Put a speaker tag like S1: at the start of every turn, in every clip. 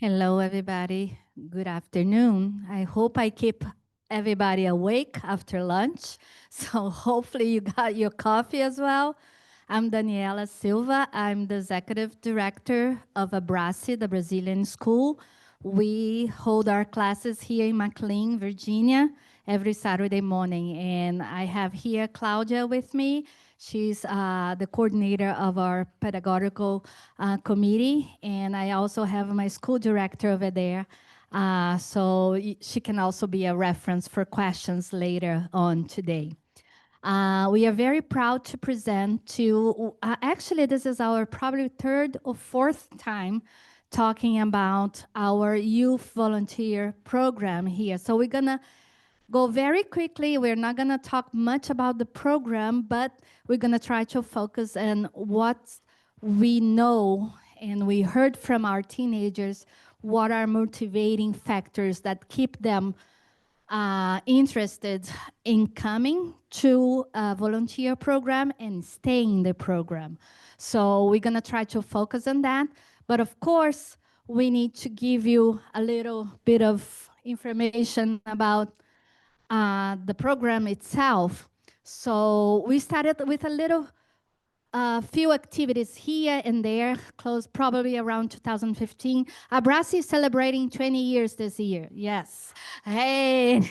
S1: Hello, everybody. Good afternoon. I hope I keep everybody awake after lunch. So hopefully you got your coffee as well. I'm Daniela Silva. I'm the executive director of ABRACE, the Brazilian school. We hold our classes here in McLean, Virginia, every Saturday morning. And I have here Claudia with me. She's the coordinator of our pedagogical committee, and I also have my school director over there. So she can also be a reference for questions later on today. We are very proud to present to, actually this is our probably third or fourth time talking about our youth volunteer program here. So we're gonna go very quickly. We're not going to talk much about the program, but we're going to try to focus on what we know and we heard from our teenagers, what are motivating factors that keep them interested in coming to a volunteer program and staying in the program. So we're going to try to focus on that. But of course, we need to give you a little bit of information about the program itself. So we started with a little few activities here and there, close probably around 2015. ABRACE is celebrating 20 years this year. Yes. Hey.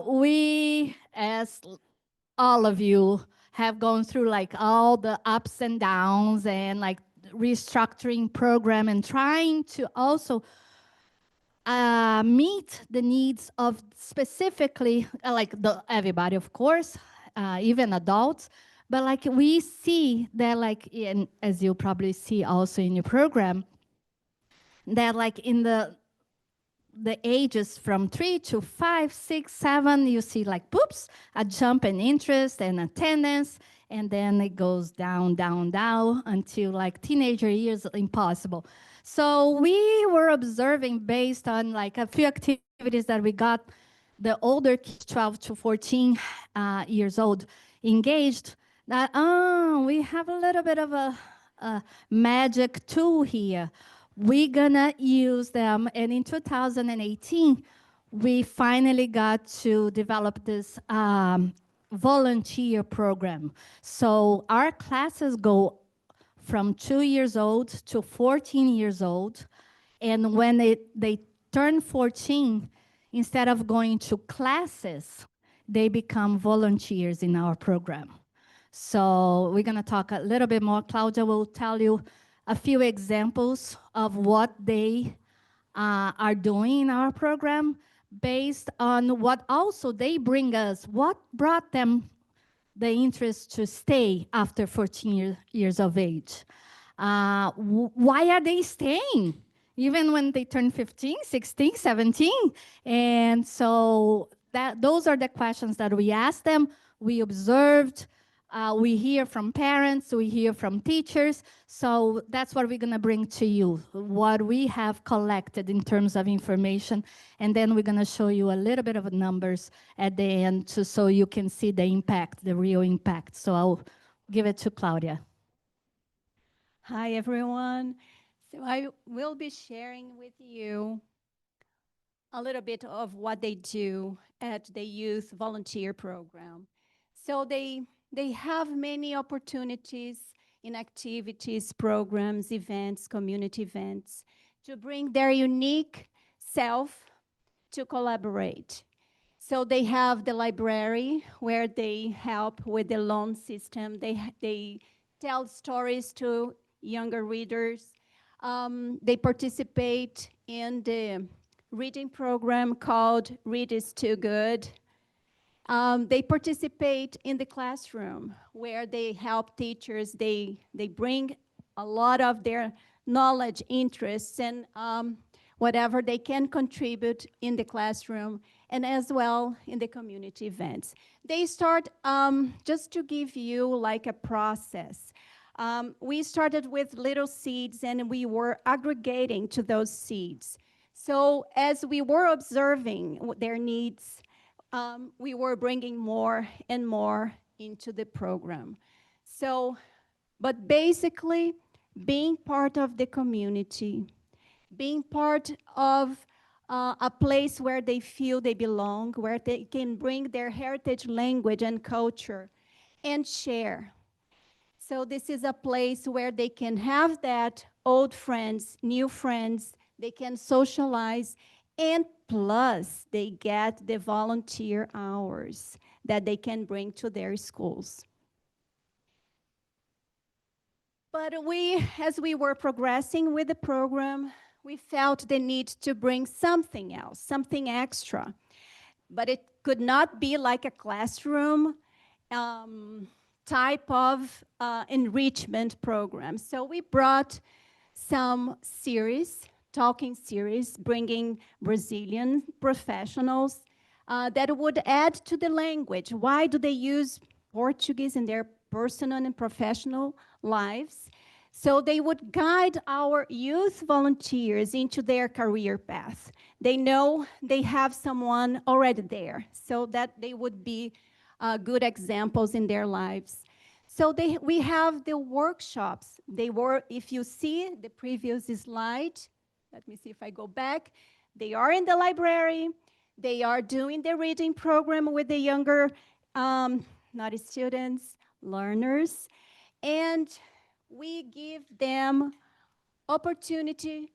S1: We, as all of you, have gone through like all the ups and downs and like restructuring program and trying to also meet the needs of specifically like everybody, of course, even adults. But like we see that like in, as you probably see also in your program, that like in the ages from 3 to 5, 6, 7, you see like, poops, a jump in interest and attendance, and then it goes down, down, down until like teenager years, impossible. So we were observing based on like a few activities that we got the older kids, 12 to 14 years old, engaged, that, we have a little bit of a magic tool here. We're gonna use them, and in 2018, we finally got to develop this volunteer program. So our classes go from 2 years old to 14 years old, and when they turn 14, instead of going to classes, they become volunteers in our program. So we're gonna talk a little bit more. Claudia will tell you a few examples of what they are doing in our program based on what also they bring us, what brought them the interest to stay after 14 years of age. Why are they staying? Even when they turn 15, 16, 17. And so those are the questions that we asked them. We observed, we hear from parents, we hear from teachers. So that's what we're gonna bring to you, what we have collected in terms of information. And then we're gonna show you a little bit of numbers at the end so you can see the impact, the real impact. So I'll give it to Claudia.
S2: Hi, everyone. So I will be sharing with you a little bit of what they do at the Youth Volunteer Program. So they have many opportunities in activities, programs, events, community events, to bring their unique self to collaborate. So they have the library where they help with the loan system. They tell stories to younger readers. They participate in the reading program called Read is Too Good. They participate in the classroom where they help teachers. They bring a lot of their knowledge, interests, and whatever they can contribute in the classroom and as well in the community events. They start, just to give you like a process, we started with little seeds and we were aggregating to those seeds. So as we were observing their needs, we were bringing more and more into the program. So, but basically, being part of the community, being part of a place where they feel they belong, where they can bring their heritage language and culture and share. So this is a place where they can have that old friends, new friends, they can socialize, and plus they get the volunteer hours that they can bring to their schools. But as we were progressing with the program, we felt the need to bring something else, something extra. But it could not be like a classroom type of enrichment program. So we brought some series, talking series, bringing Brazilian professionals that would add to the language. Why do they use Portuguese in their personal and professional lives? So they would guide our youth volunteers into their career path. They know they have someone already there, so that they would be good examples in their lives. So we have the workshops. They were, if you see the previous slide, let me see if I go back. They are in the library. They are doing the reading program with the younger, not students, learners. And we give them opportunity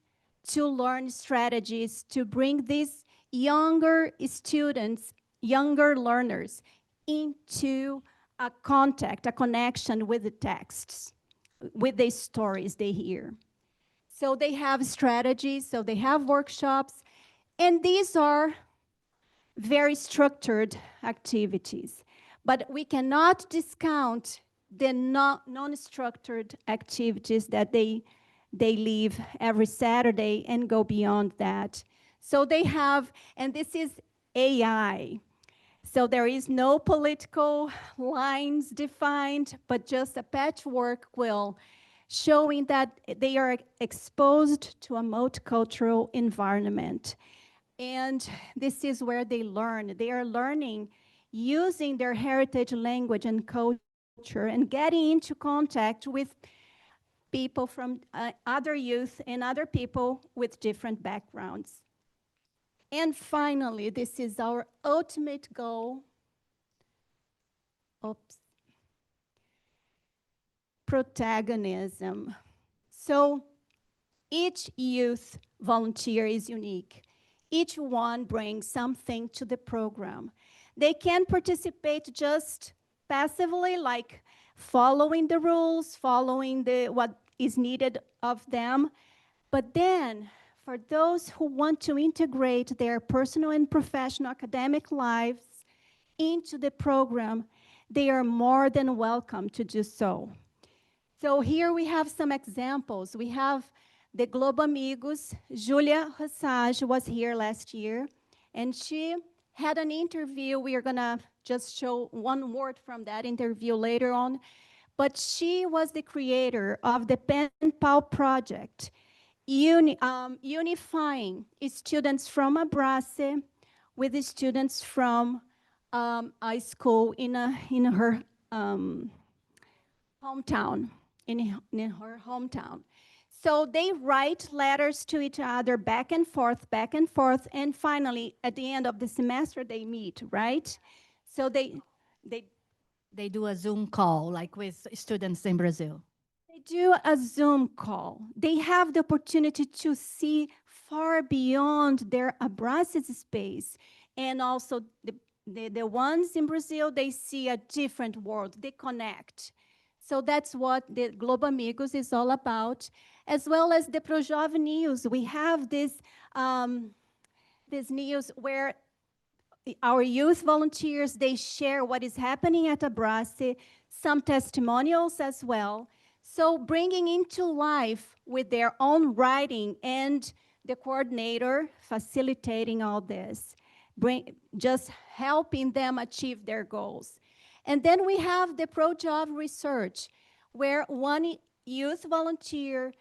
S2: to learn strategies to bring these younger students, younger learners into a contact, a connection with the texts, with the stories they hear. So they have strategies, so they have workshops, and these are very structured activities. But we cannot discount the non-structured activities that they leave every Saturday and go beyond that. So they have, and this is AI. So there is no political lines defined, but just a patchwork quill showing that they are exposed to a multicultural environment. And this is where they learn. They are learning using their heritage language and culture and getting into contact with people from other youth and other people with different backgrounds. And finally, this is our ultimate goal. Oops. Protagonism. So each youth volunteer is unique. Each one brings something to the program. They can participate just passively, like following the rules, following what is needed of them. But then, for those who want to integrate their personal and professional academic lives into the program, they are more than welcome to do so. So here we have some examples. We have the Globo Amigos. Julia Hassage was here last year, and she had an interview. We are gonna just show one word from that interview later on. But she was the creator of the Pen Pal project, unifying students from ABRACE with the students from a school in her hometown, in her hometown. So they write letters to each other back and forth, and finally, at the end of the semester, they meet, right? So
S1: They do a Zoom call, like with students in Brazil.
S2: they do a Zoom call. They have the opportunity to see far beyond their ABRACE space. And also the ones in Brazil, they see a different world, they connect. So that's what the Globo Amigos is all about, as well as the ProJovem News. We have this news where our youth volunteers, they share what is happening at ABRACE, some testimonials as well. So bringing into life with their own writing and the coordinator facilitating all this, just helping them achieve their goals. And then we have the ProJob research, where one youth volunteer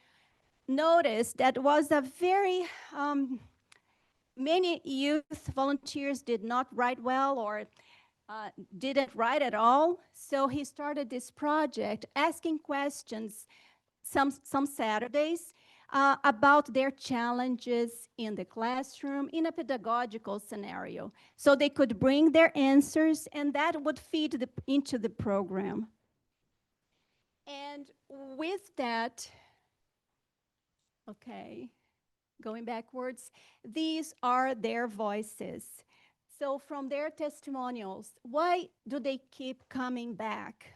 S2: noticed that was a very, many youth volunteers did not write well or didn't write at all. So he started this project asking questions, some Saturdays about their challenges in the classroom in a pedagogical scenario. So they could bring their answers, and that would feed into the program. And with that, okay, going backwards, these are their voices. So from their testimonials, why do they keep coming back?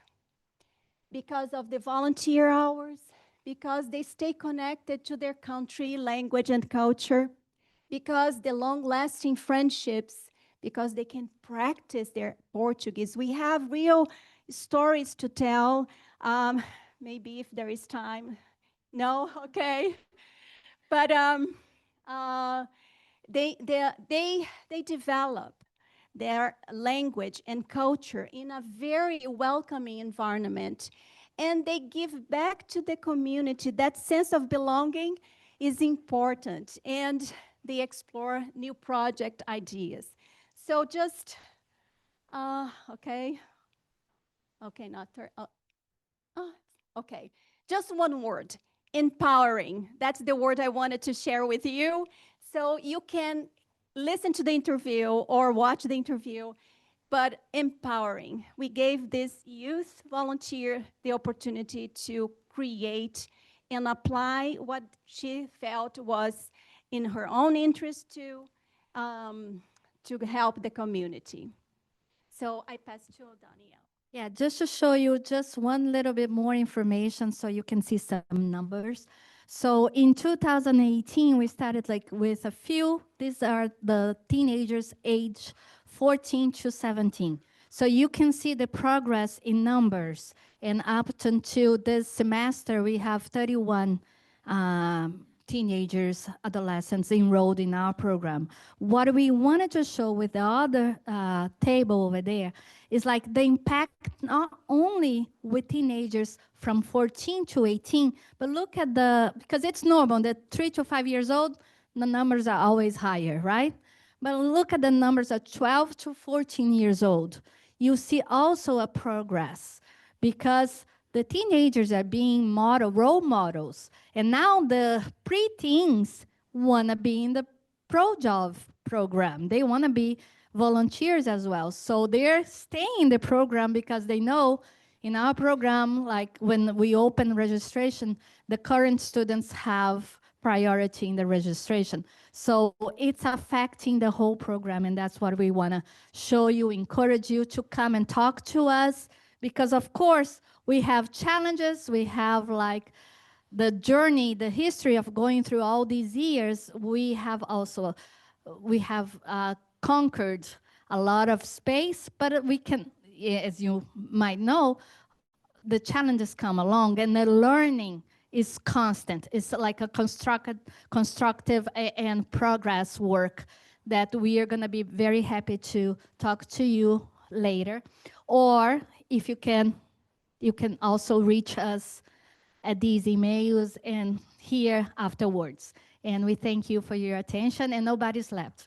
S2: Because of the volunteer hours, because they stay connected to their country, language, and culture, because the long-lasting friendships, because they can practice their Portuguese. We have real stories to tell. Maybe if there is time. No? Okay. But they develop their language and culture in a very welcoming environment. And they give back to the community. That sense of belonging is important. And they explore new project ideas. So just, okay. Okay, not okay. Just one word, empowering. That's the word I wanted to share with you. So you can listen to the interview or watch the interview, but empowering. We gave this youth volunteer the opportunity to create and apply what she felt was in her own interest to help the community. So I pass to Daniela.
S1: Yeah, just to show you just one little bit more information so you can see some numbers. So in 2018, we started like with a few. These are the teenagers age 14 to 17. So you can see the progress in numbers. And up until this semester, we have 31 teenagers, adolescents enrolled in our program. What we wanted to show with the other table over there is like the impact not only with teenagers from 14 to 18, but look at because it's normal that 3 to 5 years old, the numbers are always higher, right? But look at the numbers at 12 to 14 years old. You see also a progress because the teenagers are being role models. And now the preteens want to be in the ProJob program. They want to be volunteers as well. So they're staying in the program because they know in our program, like when we open registration, the current students have priority in the registration. So it's affecting the whole program, and that's what we want to show you, encourage you to come and talk to us, because of course we have challenges, we have like the journey, the history of going through all these years. We have conquered a lot of space, but we can, as you might know, the challenges come along, and the learning is constant. It's like a constructive and progress work that we are going to be very happy to talk to you later. Or if you can also reach us at these emails and here afterwards. And we thank you for your attention, and nobody slept.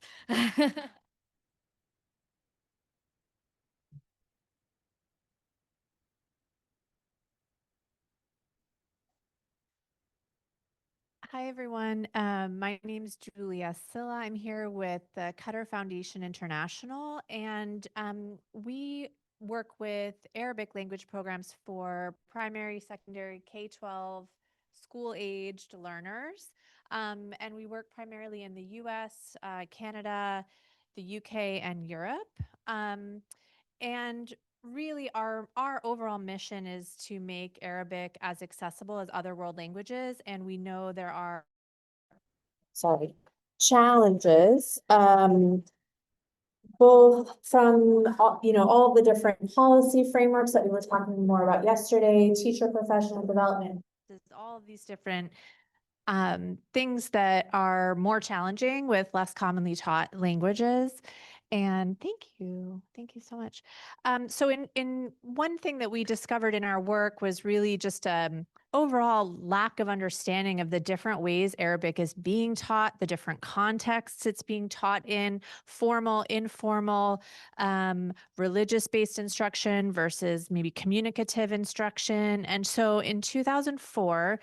S3: Hi, everyone. My name is Julia Sylla. I'm here with the Qatar Foundation International, and we work with Arabic language programs for primary, secondary, K-12, school-aged learners. And we work primarily in the US, Canada, the UK, and Europe. And really our overall mission is to make Arabic as accessible as other world languages, and we know there are
S4: challenges, both from all the different policy frameworks that we were talking more about yesterday, teacher professional development.
S3: There's all of these different things that are more challenging with less commonly taught languages. And thank you so much. So in one thing that we discovered in our work was really just overall lack of understanding of the different ways Arabic is being taught, the different contexts it's being taught in, formal, informal, religious-based instruction versus maybe communicative instruction. And so in 2004,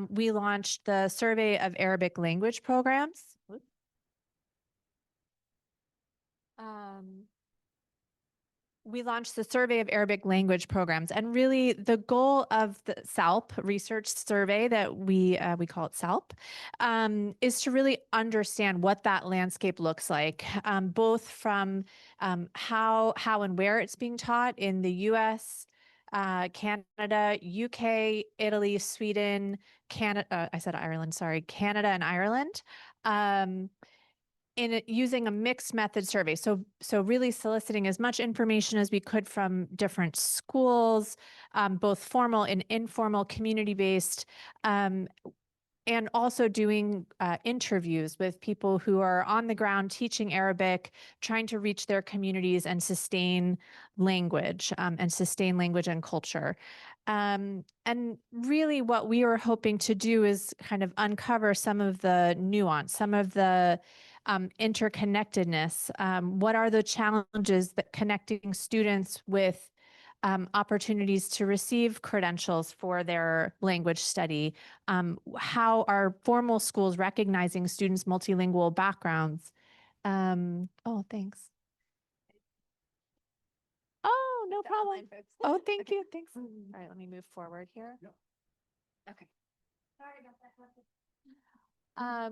S3: we launched the Survey of Arabic Language Programs. We launched the Survey of Arabic Language Programs, and really the goal of the SALP research survey that we call it SALP, is to really understand what that landscape looks like, both from how and where it's being taught in the U.S., Canada, UK, Italy, Sweden, Canada. I said Ireland. Sorry, Canada and Ireland. In using a mixed method survey. So really soliciting as much information as we could from different schools, both formal and informal, community-based, and also doing interviews with people who are on the ground teaching Arabic, trying to reach their communities and sustain language and culture. And really what we were hoping to do is kind of uncover some of the nuance, some of the interconnectedness. What are the challenges that connecting students with opportunities to receive credentials for their language study? How are formal schools recognizing students' multilingual backgrounds? Oh, thanks. Oh, no problem. Oh, thank you. Thanks. All right, let me move forward here. Okay. Sorry about that.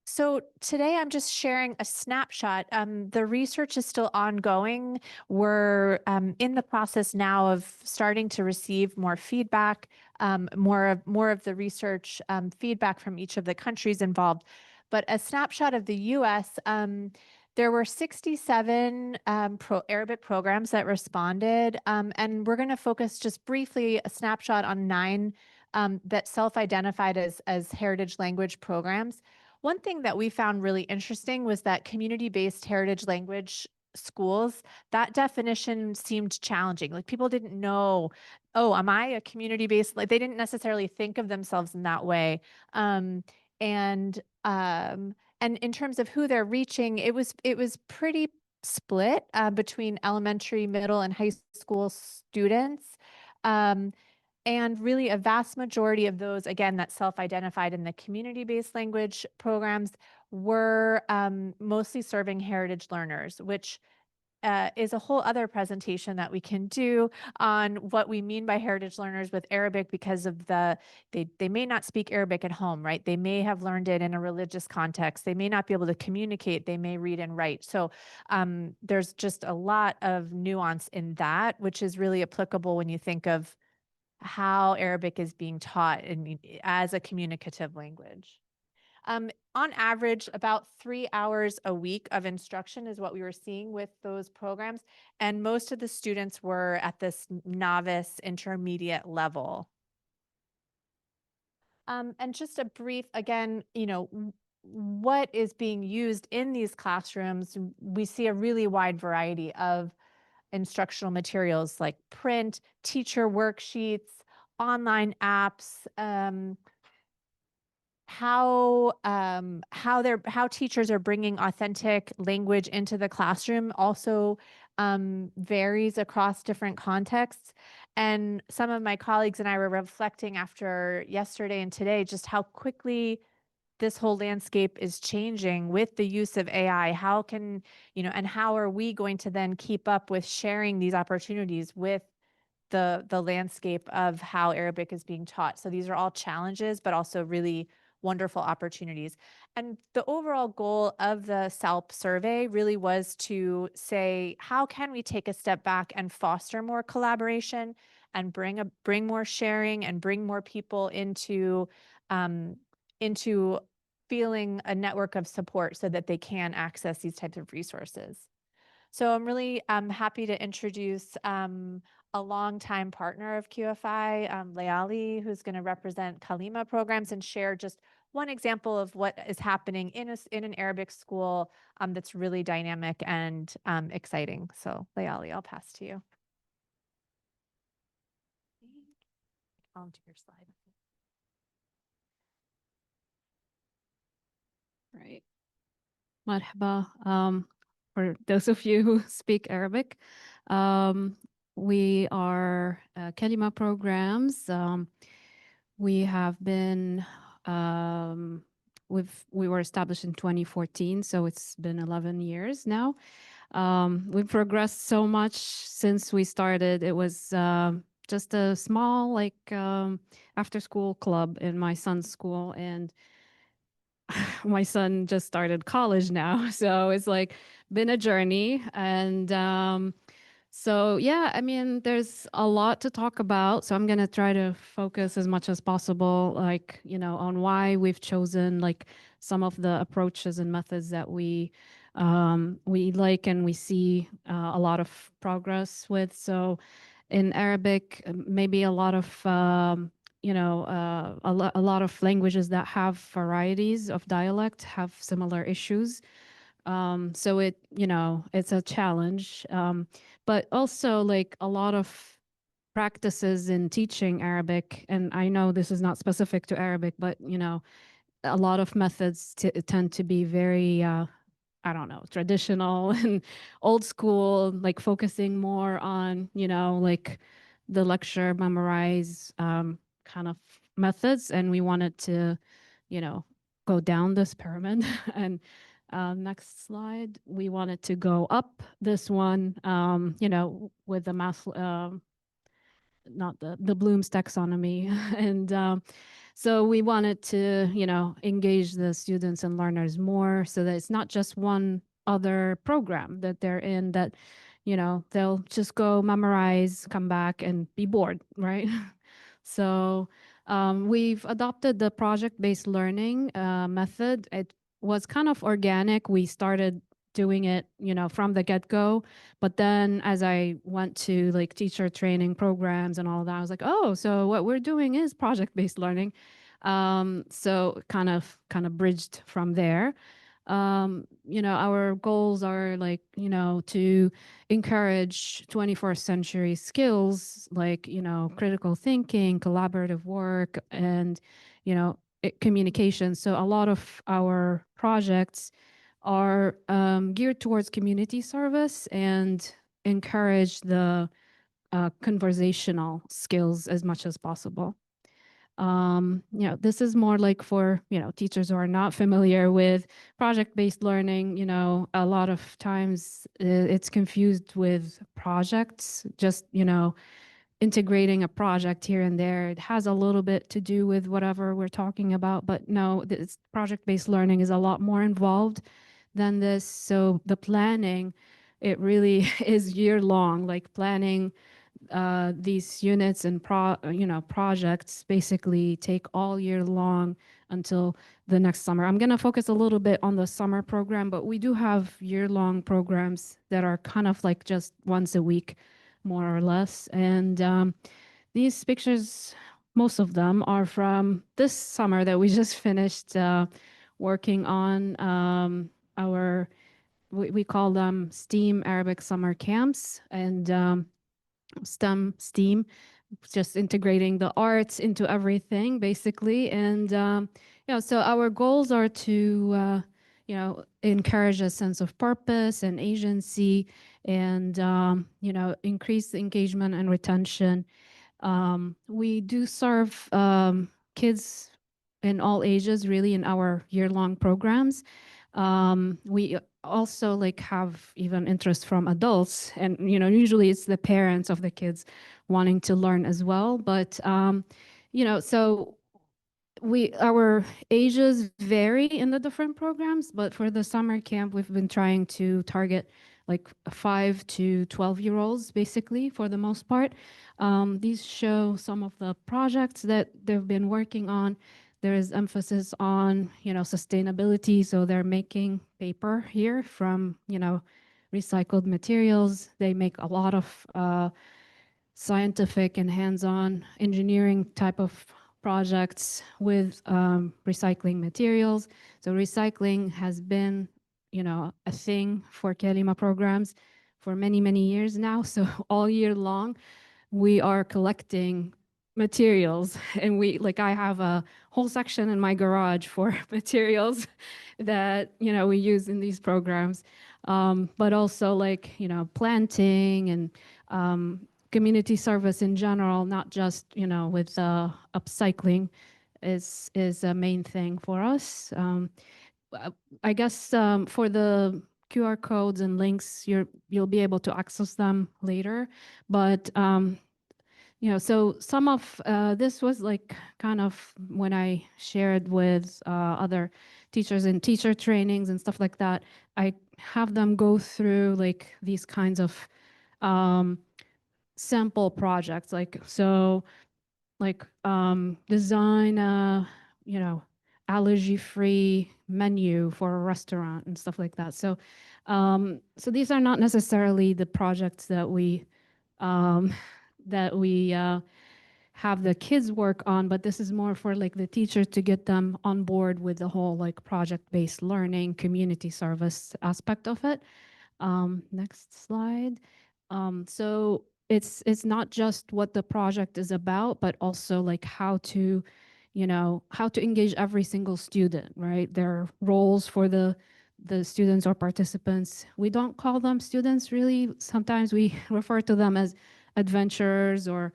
S3: So today I'm just sharing a snapshot. The research is still ongoing. We're in the process now of starting to receive more feedback, more of the research feedback from each of the countries involved. But a snapshot of the U.S., there were 67 Arabic programs that responded, and we're going to focus just briefly a snapshot on 9 that self-identified as heritage language programs. One thing that we found really interesting was that community-based heritage language schools, that definition seemed challenging. Like people didn't know, oh, am I a community-based? Like they didn't necessarily think of themselves in that way. And in terms of who they're reaching, it was pretty split between elementary, middle, and high school students. And really a vast majority of those, again, that self-identified in the community-based language programs were mostly serving heritage learners, which is a whole other presentation that we can do on what we mean by heritage learners with Arabic, because of they may not speak Arabic at home, right? They may have learned it in a religious context. They may not be able to communicate. They may read and write. So there's just a lot of nuance in that, which is really applicable when you think of how Arabic is being taught as a communicative language. On average, about 3 hours a week of instruction is what we were seeing with those programs. And most of the students were at this novice intermediate level. And just a brief, again, what is being used in these classrooms, we see a really wide variety of instructional materials like print, teacher worksheets, online apps, how teachers are bringing authentic language into the classroom also varies across different contexts. And some of my colleagues and I were reflecting after yesterday and today just how quickly this whole landscape is changing with the use of AI. How can, and how are we going to then keep up with sharing these opportunities with the landscape of how Arabic is being taught? So these are all challenges, but also really wonderful opportunities. And the overall goal of the SALP survey really was to say, how can we take a step back and foster more collaboration and bring more sharing and bring more people into feeling a network of support so that they can access these types of resources. So I'm really happy to introduce a longtime partner of QFI, Layali, who's going to represent Kalimah programs and share just one example of what is happening in an Arabic school that's really dynamic and exciting. So Layali, I'll pass to you. Onto your slide.
S5: Right. Marhaba. For those of you who speak Arabic, we are Kalimah programs. We have been, we were established in 2014, so it's been 11 years now. We've progressed so much since we started. It was just a small, like, after-school club in my son's school, and my son just started college now, so it's like been a journey. And so yeah, I mean, there's a lot to talk about, so I'm gonna try to focus as much as possible, like, you know, on why we've chosen like some of the approaches and methods that we like and we see a lot of progress with. So in Arabic, maybe a lot of you know, a lot of languages that have varieties of dialect have similar issues. So it, you know, it's a challenge. But also like a lot of practices in teaching Arabic, and I know this is not specific to Arabic, but you know, a lot of methods tend to be very I don't know, traditional and old school, like focusing more on, you know, like the lecture memorize kind of methods. And we wanted to, you know, go down this pyramid. And next slide, we wanted to go up this one, you know, with the math, not the Bloom's taxonomy. And so we wanted to, you know, engage the students and learners more so that it's not just one other program that they're in that, you know, they'll just go memorize, come back and be bored, right? So we've adopted the project-based learning method. It was kind of organic. We started doing it, you know, from the get-go. But then as I went to like teacher training programs and all that, I was like, oh, so what we're doing is project-based learning. So kind of bridged from there. You know, our goals are like, you know, to encourage 21st century skills like, you know, critical thinking, collaborative work, and, you know, communication. So a lot of our projects are geared towards community service and encourage the conversational skills as much as possible. You know, this is more like for, you know, teachers who are not familiar with project-based learning. You know, a lot of times it's confused with projects, just, you know, integrating a project here and there. It has a little bit to do with whatever we're talking about, but no, this project-based learning is a lot more involved than this. So the planning, it really is year long, like planning these units and you know, projects basically take all year long until the next summer. I'm going to focus a little bit on the summer program, but we do have year-long programs that are kind of like just once a week, more or less. And these pictures, most of them are from this summer that we just finished working on our, we call them STEAM Arabic summer camps. And STEAM, just integrating the arts into everything, basically. And you know, so our goals are to you know, encourage a sense of purpose and agency, and you know, increase the engagement and retention. We do serve kids in all ages, really, in our year-long programs. We also like have even interest from adults, and you know, usually it's the parents of the kids wanting to learn as well. But you know, so our ages vary in the different programs, but for the summer camp, we've been trying to target like 5 to 12-year-olds, basically, for the most part. These show some of the projects that they've been working on. There is emphasis on, you know, sustainability. So they're making paper here from, you know, recycled materials. They make a lot of scientific and hands-on engineering type of projects with recycling materials. So recycling has been, a thing for Kalimah programs for many, many years now. So all year long, we are collecting materials, and I have a whole section in my garage for materials that we use in these programs, but also planting and community service in general, not just with upcycling is a main thing for us. I guess for the QR codes and links, you'll be able to access them later, but so some of this was kind of when I shared with other teachers in teacher trainings and stuff like that. I have them go through these kinds of sample projects, design a allergy-free menu for a restaurant and stuff like that. So so these are not necessarily the projects that we have the kids work on, but this is more for the teachers to get them on board with the whole project-based learning, community service aspect of it. Next slide. So it's not just what the project is about, but also how to engage every single student, right? Their roles for the students or participants. We don't call them students really. Sometimes we refer to them as adventurers or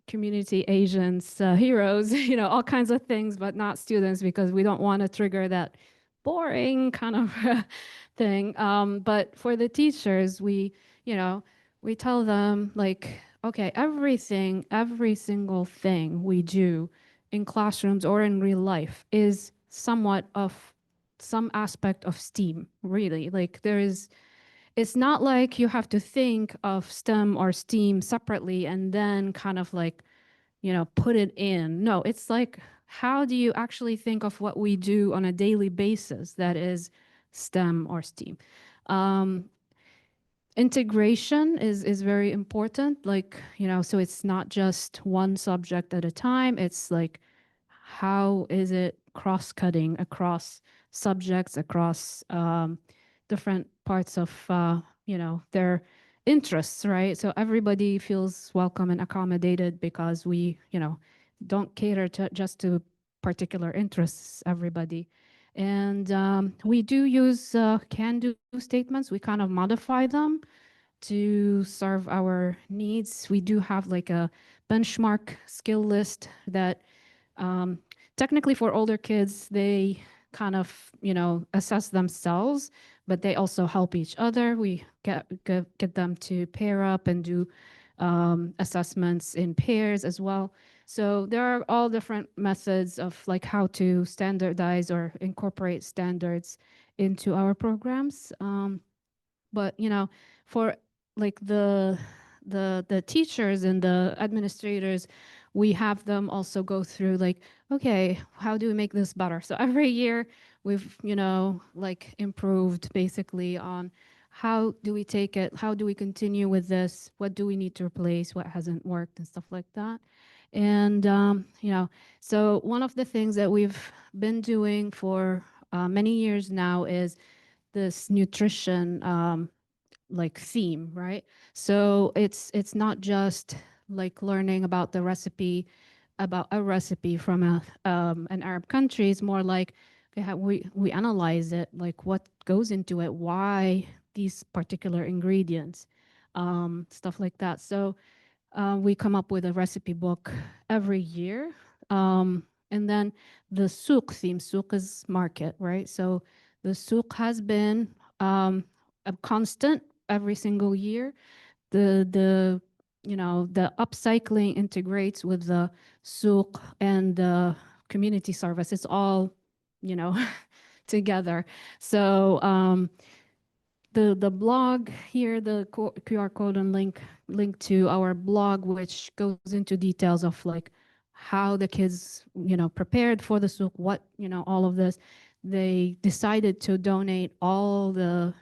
S5: community agents, heroes, all kinds of things, but not students, because we don't want to trigger that boring kind of thing. But for the teachers, we tell them okay, every single thing we do in classrooms or in real life is somewhat of some aspect of STEAM, really. It's not like you have to think of STEM or STEAM separately and then kind of put it in. No, it's how do you actually think of what we do on a daily basis that is STEM or STEAM? Integration is very important, so it's not just one subject at a time. It's how is it cross-cutting across subjects, across different parts of their interests, right? So everybody feels welcome and accommodated, because we don't cater to just to particular interests, everybody. And we do use can-do statements. We kind of modify them to serve our needs. We do have a benchmark skill list that technically for older kids, they kind of assess themselves, but they also help each other. We get them to pair up and do assessments in pairs as well. So there are all different methods of how to standardize or incorporate standards into our programs. But for the teachers and the administrators, we have them also go through okay, how do we make this better? So every year we've improved basically on how do we take it, how do we continue with this, what do we need to replace, what hasn't worked, and stuff like that. And so one of the things that we've been doing for many years now is this nutrition theme, right? So it's not just learning about the recipe, about a recipe from an Arab country. It's more okay, we analyze it, what goes into it, why these particular ingredients, stuff like that. So we come up with a recipe book every year. And then the souk theme, souk is market, right? So the souk has been a constant every single year. The upcycling integrates with the souk and the community service. It's all together. So the blog here, the QR code and link to our blog, which goes into details of how the kids prepared for the souk, what all of this. They decided to donate all the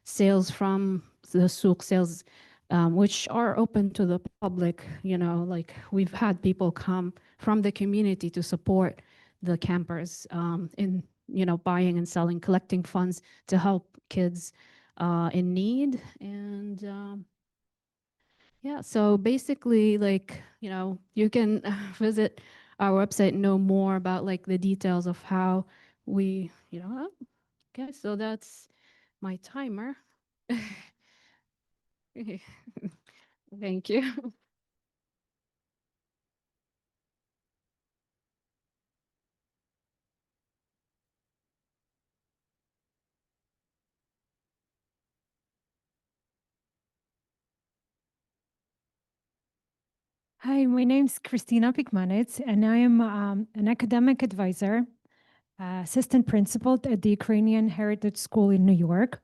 S5: sales from the souk sales which are open to the public. Like we've had people come from the community to support the campers in buying and selling, collecting funds to help kids in need. And yeah, so basically, like, you can visit our website and know more about like the details of how we, okay, so that's my timer. Thank you.
S6: Hi, my name's Christina Pikhmanets, and I am an academic advisor, assistant principal at the Ukrainian Heritage School in New York.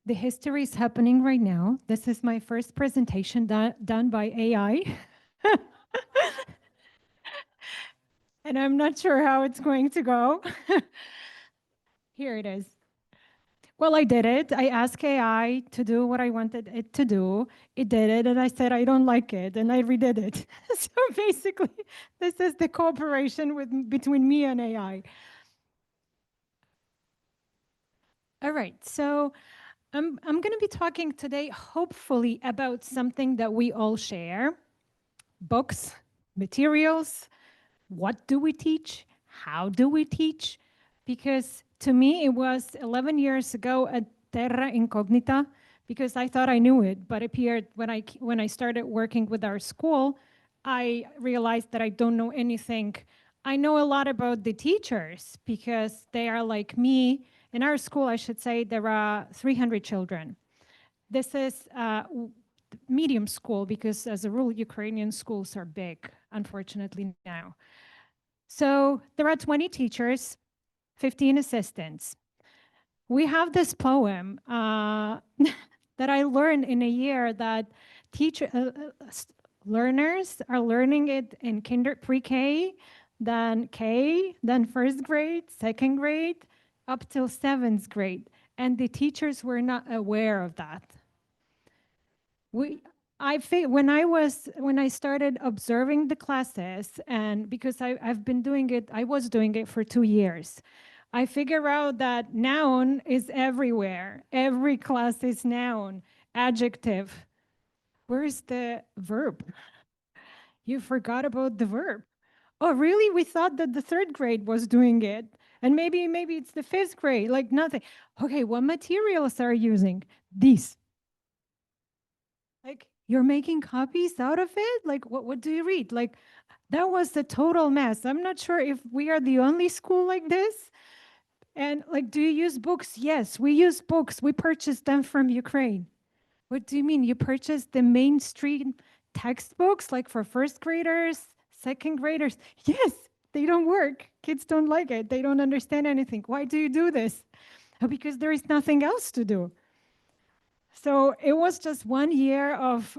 S6: The history is happening right now. This is my first presentation done by AI. And I'm not sure how it's going to go. Here it is. Well, I did it. I asked AI to do what I wanted it to do. It did it, and I said, I don't like it, and I redid it. So basically, this is the cooperation between me and AI. All right, so I'm going to be talking today, hopefully, about something that we all share: books, materials. What do we teach? How do we teach? Because to me, it was 11 years ago a terra incognita, because I thought I knew it, but appeared when I started working with our school, I realized that I don't know anything. I know a lot about the teachers because they are like me. In our school, I should say, there are 300 children. This is medium school because as a rule, Ukrainian schools are big, unfortunately now. So there are 20 teachers, 15 assistants. We have this poem that I learned in a year that learners are learning it in pre-K, then first grade, second grade, up till 7th grade. And the teachers were not aware of that. When I started observing the classes, and because I was doing it for 2 years, I figure out that noun is everywhere. Every class is noun, adjective. Where's the verb? You forgot about the verb. Oh, really? We thought that the 3rd grade was doing it. And maybe it's the 5th grade, like nothing. Okay, what materials are you using? These. Like, you're making copies out of it? Like, what do you read? Like, that was a total mess. I'm not sure if we are the only school like this. And like, do you use books? Yes, we use books. We purchased them from Ukraine. What do you mean? You purchased the mainstream textbooks, like for 1st graders, 2nd graders? Yes, they don't work. Kids don't like it. They don't understand anything. Why do you do this? Oh, because there is nothing else to do. So it was just 1 year of,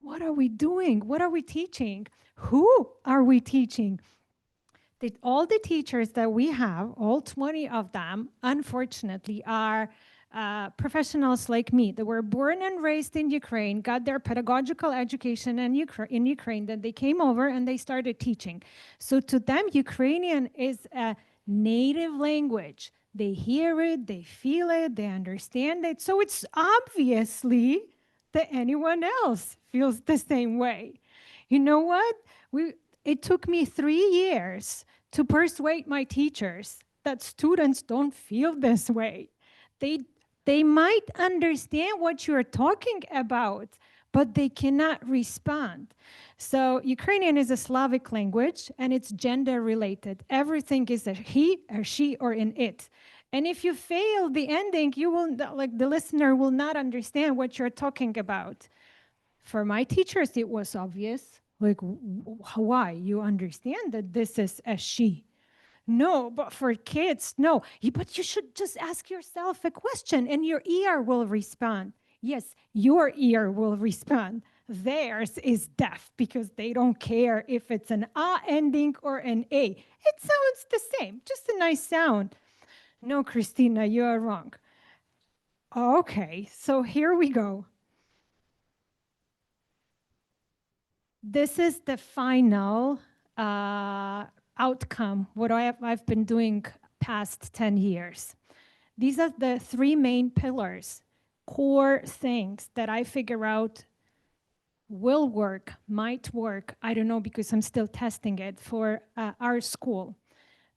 S6: what are we doing? What are we teaching? Who are we teaching? All the teachers that we have, all 20 of them, unfortunately, are professionals like me that were born and raised in Ukraine, got their pedagogical education in Ukraine, then they came over and they started teaching. So to them, Ukrainian is a native language. They hear it, they feel it, they understand it. So it's obviously that anyone else feels the same way. You know what? It took me 3 years to persuade my teachers that students don't feel this way. They might understand what you're talking about, but they cannot respond. So Ukrainian is a Slavic language, and it's gender related. Everything is a he, or she, or an it. And if you fail the ending, the listener will not understand what you're talking about. For my teachers, it was obvious. Like, why? You understand that this is a she. No, but for kids, no. But you should just ask yourself a question and your ear will respond. Yes, your ear will respond. Theirs is deaf because they don't care if it's an A ending or an A. It sounds the same, just a nice sound. No, Christina, you are wrong. Okay, so here we go. this is the final outcome, what I've been doing past 10 years. These are the three main pillars, core things that I figure out will work, might work, I don't know because I'm still testing it for our school.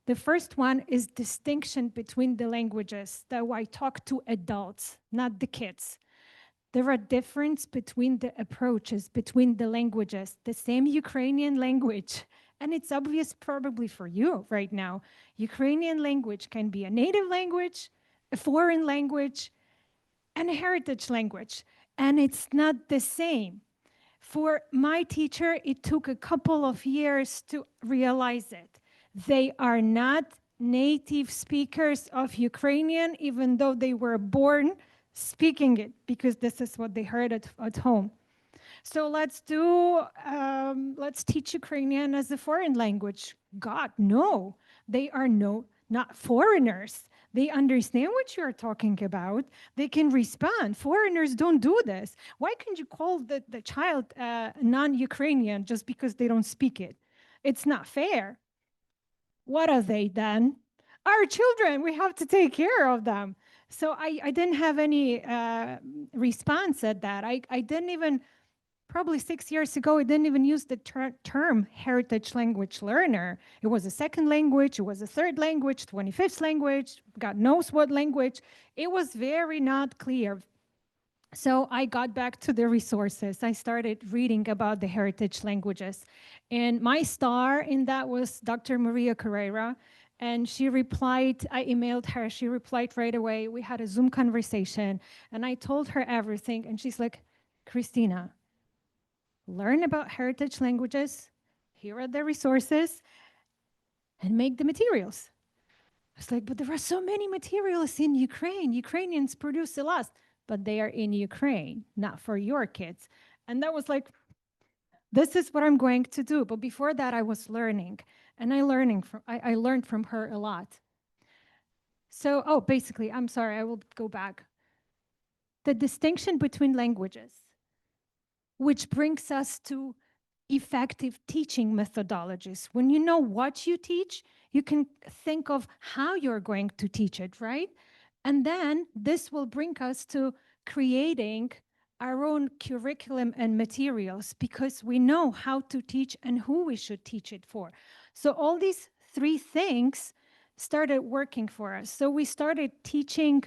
S6: The first one is distinction between the languages, that I talk to adults, not the kids. There are difference between the approaches, between the languages, the same Ukrainian language. And it's obvious probably for you right now. Ukrainian language can be a native language, a foreign language, and a heritage language. And it's not the same. For my teacher, it took a couple of years to realize it. They are not native speakers of Ukrainian, even though they were born speaking it, because this is what they heard at home. So let's teach Ukrainian as a foreign language. God, no, they are not foreigners. They understand what you're talking about. They can respond. Foreigners don't do this. Why can't you call the child non-Ukrainian just because they don't speak it? It's not fair. What are they then? Our children, we have to take care of them. So I didn't have any response at that. I didn't even, probably 6 years ago, I didn't even use the term heritage language learner. It was a second language, it was a third language, 25th language, God knows what language. It was very not clear. So I got back to the resources. I started reading about the heritage languages. And my star in that was Dr. Maria Carrera. And she replied, I emailed her, she replied right away. We had a Zoom conversation and I told her everything. And she's like, Christina, learn about heritage languages, here are the resources, and make the materials. I was like, but there are so many materials in Ukraine. Ukrainians produce a lot, but they are in Ukraine, not for your kids. And that was like, this is what I'm going to do. But before that, I was learning, and I learned from her a lot. So, basically, I'm sorry, I will go back. The distinction between languages, which brings us to effective teaching methodologies. When you know what you teach, you can think of how you're going to teach it, right? And then this will bring us to creating our own curriculum and materials because we know how to teach and who we should teach it for. So all these three things started working for us. So we started teaching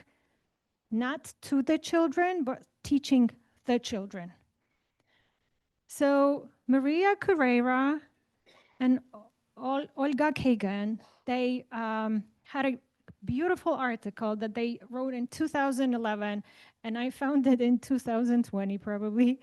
S6: not to the children, but teaching the children. So Maria Carrera and Olga Kagan, they had a beautiful article that they wrote in 2011, and I found it in 2020 probably.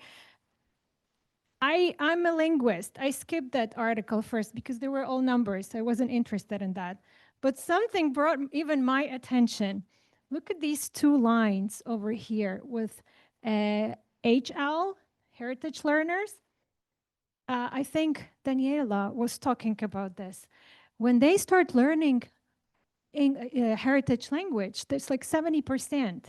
S6: I'm a linguist. I skipped that article first because they were all numbers. I wasn't interested in that. But something brought even my attention. Look at these two lines over here with HL, heritage learners. I think Daniela was talking about this. When they start learning in heritage language, there's like 70%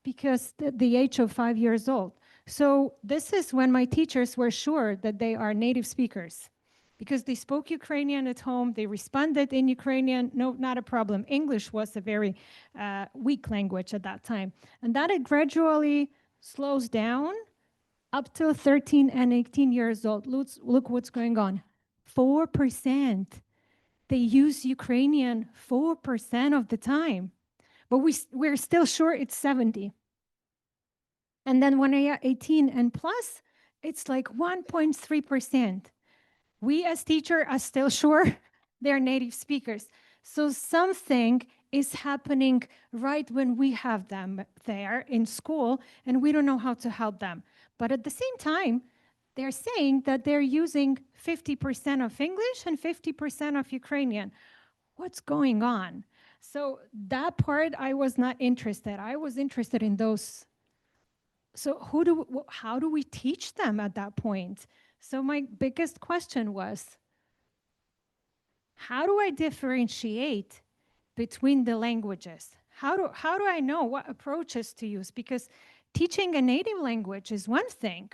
S6: because the age of 5 years old. So this is when my teachers were sure that they are native speakers because they spoke Ukrainian at home, they responded in Ukrainian, no, not a problem. English was a very weak language at that time. And that it gradually slows down up to 13 and 18 years old. Look what's going on. 4%. They use Ukrainian 4% of the time, but we're still sure it's 70. And then when they are 18 and plus, it's like 1.3%. We as teachers are still sure they're native speakers. So something is happening right when we have them there in school and we don't know how to help them. But at the same time, they're saying that they're using 50% of English and 50% of Ukrainian. What's going on? So that part I was not interested. I was interested in those. So how do we teach them at that point? So my biggest question was, how do I differentiate between the languages? How do I know what approaches to use? Because teaching a native language is one thing,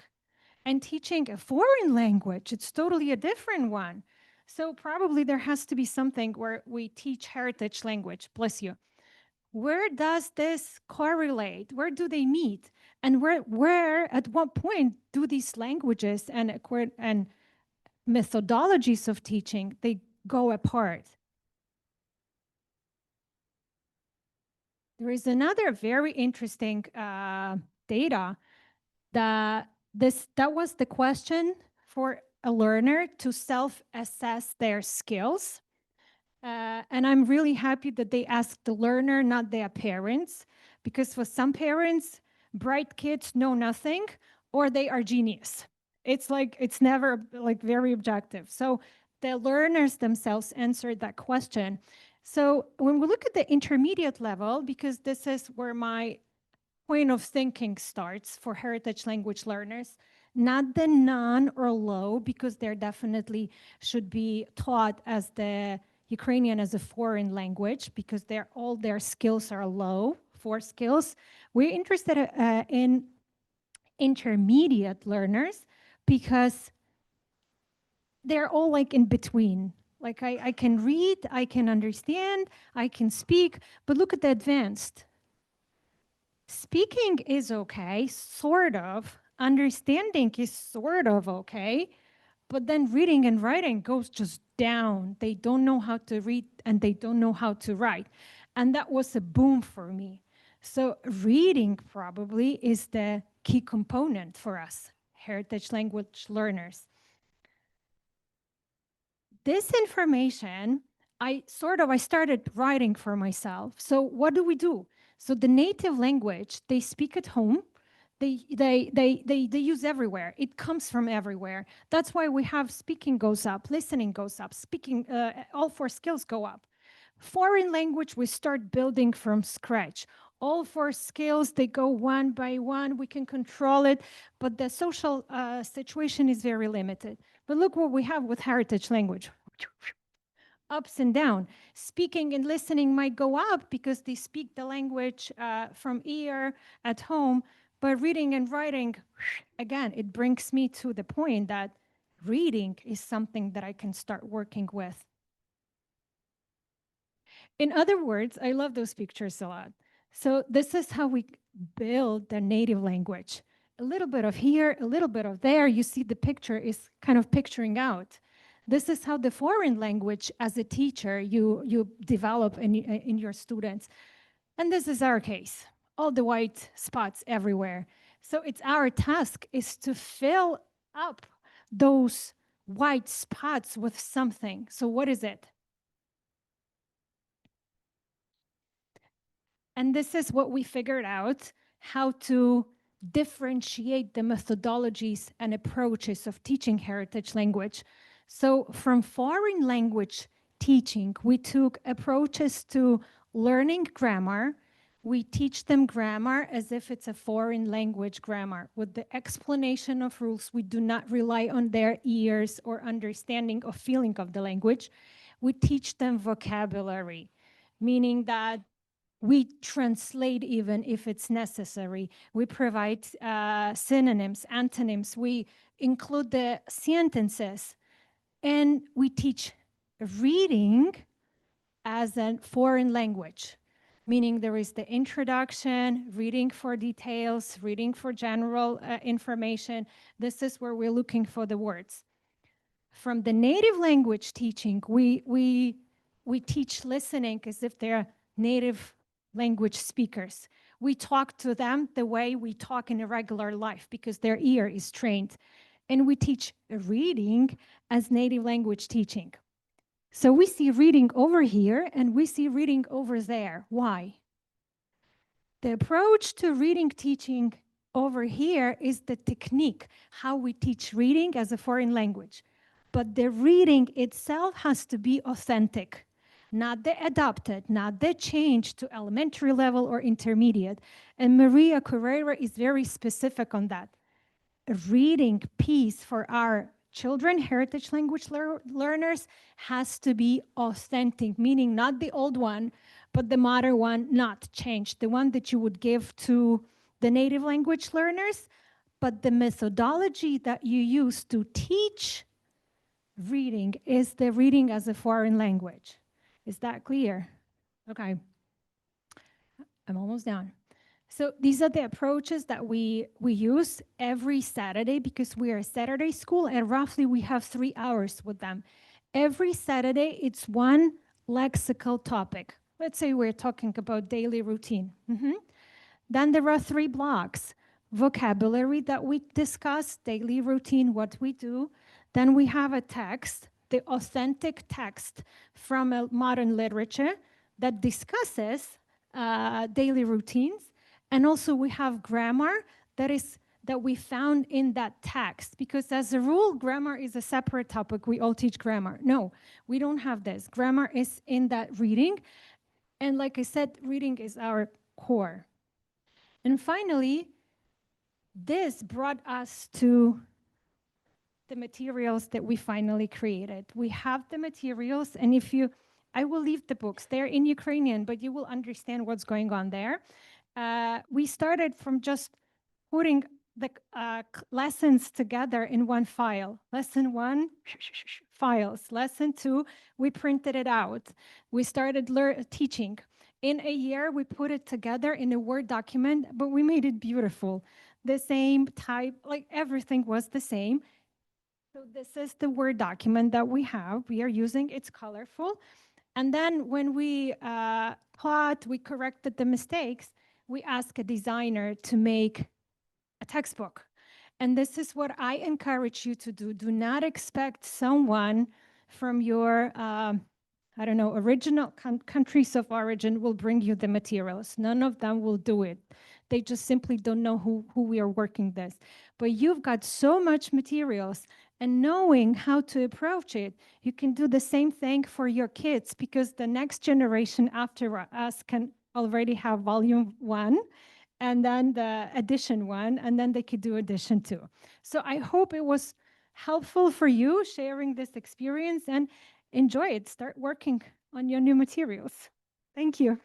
S6: and teaching a foreign language, it's totally a different one. So probably there has to be something where we teach heritage language, bless you. Where does this correlate? Where do they meet? And where at what point do these languages and methodologies of teaching, they go apart? There is another very interesting data that was the question for a learner to self-assess their skills. And I'm really happy that they asked the learner, not their parents, because for some parents, bright kids know nothing or they are genius. It's like, it's never like very objective. So the learners themselves answered that question. So when we look at the intermediate level, because this is where my point of thinking starts for heritage language learners, not the none or low, because there definitely should be taught as the Ukrainian as a foreign language, because all their skills are low, 4 skills. We're interested in intermediate learners because they're all like in between. Like I can read, I can understand, I can speak, but look at the advanced. Speaking is okay, sort of. Understanding is sort of okay, but then reading and writing goes just down. They don't know how to read and they don't know how to write. And that was a boom for me. So reading probably is the key component for us, heritage language learners. This information, I started writing for myself. So what do? So the native language, they speak at home, they use everywhere. It comes from everywhere. That's why we have speaking goes up, listening goes up, speaking, all 4 skills go up. Foreign language, we start building from scratch. All 4 skills, they go one by one, we can control it, but the social situation is very limited. But look what we have with heritage language. Ups and down. Speaking and listening might go up because they speak the language from ear at home, but reading and writing, again, it brings me to the point that reading is something that I can start working with. In other words, I love those pictures a lot. So this is how we build the native language. A little bit of here, a little bit of there. You see the picture is kind of picturing out. This is how the foreign language as a teacher you develop in your students. And this is our case, all the white spots everywhere. So it's our task is to fill up those white spots with something. So what is it? And this is what we figured out, how to differentiate the methodologies and approaches of teaching heritage language. So from foreign language teaching, we took approaches to learning grammar. We teach them grammar as if it's a foreign language grammar. With the explanation of rules, we do not rely on their ears or understanding or feeling of the language. We teach them vocabulary, meaning that we translate even if it's necessary. We provide synonyms, antonyms. We include the sentences. And we teach reading as a foreign language, meaning there is the introduction, reading for details, reading for general information. This is where we're looking for the words. From the native language teaching, we teach listening as if they're native language speakers. We talk to them the way we talk in a regular life because their ear is trained. And we teach reading as native language teaching. So we see reading over here and we see reading over there. Why? The approach to reading teaching over here is the technique, how we teach reading as a foreign language. But the reading itself has to be authentic, not the adapted, not the change to elementary level or intermediate. And Maria Carrera is very specific on that. A reading piece for our children, heritage language learners, has to be authentic, meaning not the old one, but the modern one, not changed. The one that you would give to the native language learners, but the methodology that you use to teach reading is the reading as a foreign language. Is that clear? Okay. I'm almost done. So these are the approaches that we use every Saturday because we are a Saturday school and roughly we have 3 hours with them. Every Saturday, it's one lexical topic. Let's say we're talking about daily routine. Then there are 3 blocks. Vocabulary that we discuss, daily routine, what we do. Then we have a text, the authentic text from a modern literature that discusses daily routines. And also we have grammar that we found in that text, because as a rule, grammar is a separate topic. We all teach grammar. No, we don't have this. Grammar is in that reading. And like I said, reading is our core. And finally, this brought us to the materials that we finally created. We have the materials, and I will leave the books. They're in Ukrainian, but you will understand what's going on there. We started from just putting the lessons together in one file. Lesson 1, files. Lesson 2, we printed it out. We started teaching. In a year, we put it together in a Word document, but we made it beautiful. The same type, like everything was the same. So this is the Word document that we have. We are using, it's colorful. And then when we taught, we corrected the mistakes, we asked a designer to make a textbook. And this is what I encourage you to do. Do not expect someone from your, I don't know, original countries of origin will bring you the materials. None of them will do it. They just simply don't know who we are working this. But you've got so much materials, and knowing how to approach it, you can do the same thing for your kids, because the next generation after us can already have volume 1, and then the edition 1, and then they could do edition 2. So I hope it was helpful for you sharing this experience, and enjoy it. Start working on your new materials. Thank you.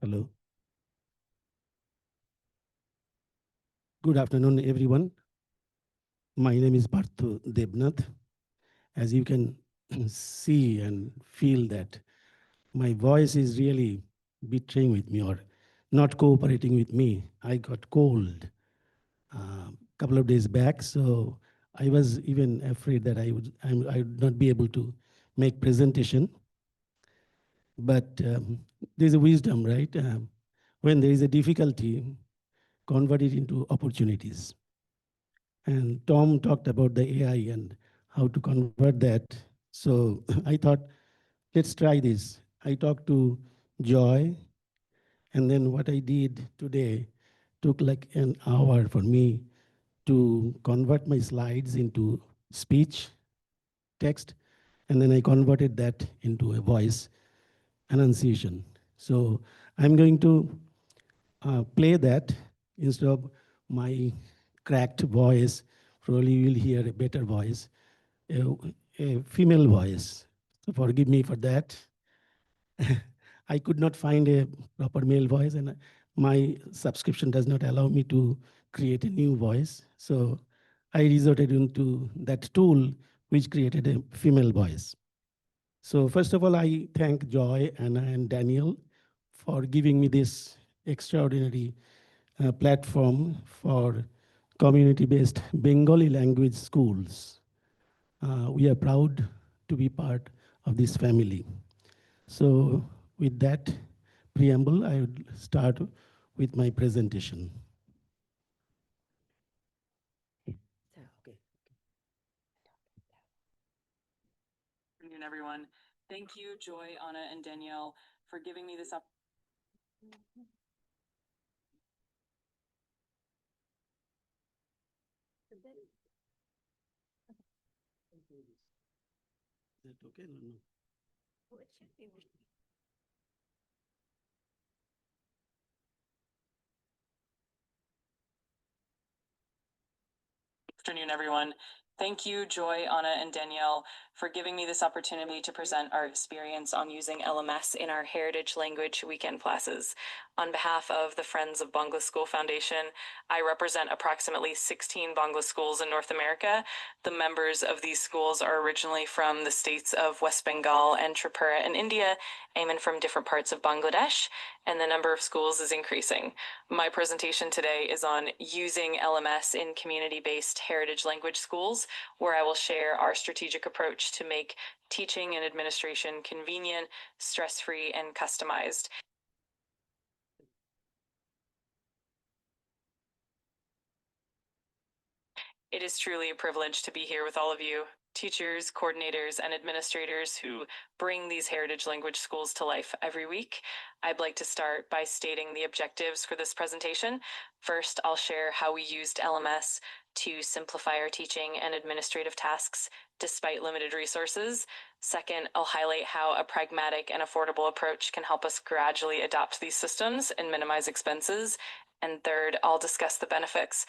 S7: Hello. Good afternoon, everyone. My name is Partha Debnath. As you can see and feel that my voice is really betraying with me or not cooperating with me. I got cold a couple of days back, so I was even afraid that I would not be able to make presentation. But there's a wisdom, right? When there is a difficulty, convert it into opportunities. And Tom talked about the AI and how to convert that. So I thought, let's try this. I talked to Joy, and then what I did today took like an hour for me to convert my slides into speech, text, and then I converted that into a voice enunciation. So I'm going to play that instead of my cracked voice. Probably you'll hear a better voice, a, a female voice. So forgive me for that. I could not find a proper male voice, and my subscription does not allow me to create a new voice. So I resorted into that tool which created a female voice. So first of all, I thank Joy, Anna, and Daniel for giving me this extraordinary platform for community-based Bengali language schools. We are proud to be part of this family. So with that preamble, I would start with my presentation.
S8: Good afternoon, everyone. Thank you, Joy, Anna, and Danielle, for giving me this opportunity.
S7: Is that okay? No.
S8: Good afternoon, everyone. Thank you, Joy, Anna, and Danielle, for giving me this opportunity to present our experience on using LMS in our Heritage Language weekend classes. On behalf of the Friends of Bangla School Foundation, I represent approximately 16 Bangla schools in North America. The members of these schools are originally from the states of West Bengal and Tripura in India, and from different parts of Bangladesh, and the number of schools is increasing. My presentation today is on using LMS in community-based heritage language schools, where I will share our strategic approach to make teaching and administration convenient, stress-free, and customized. It is truly a privilege to be here with all of you, teachers, coordinators, and administrators who bring these heritage language schools to life every week. I'd like to start by stating the objectives for this presentation. First, I'll share how we used LMS to simplify our teaching and administrative tasks despite limited resources. Second, I'll highlight how a pragmatic and affordable approach can help us gradually adopt these systems and minimize expenses. And third, I'll discuss the benefits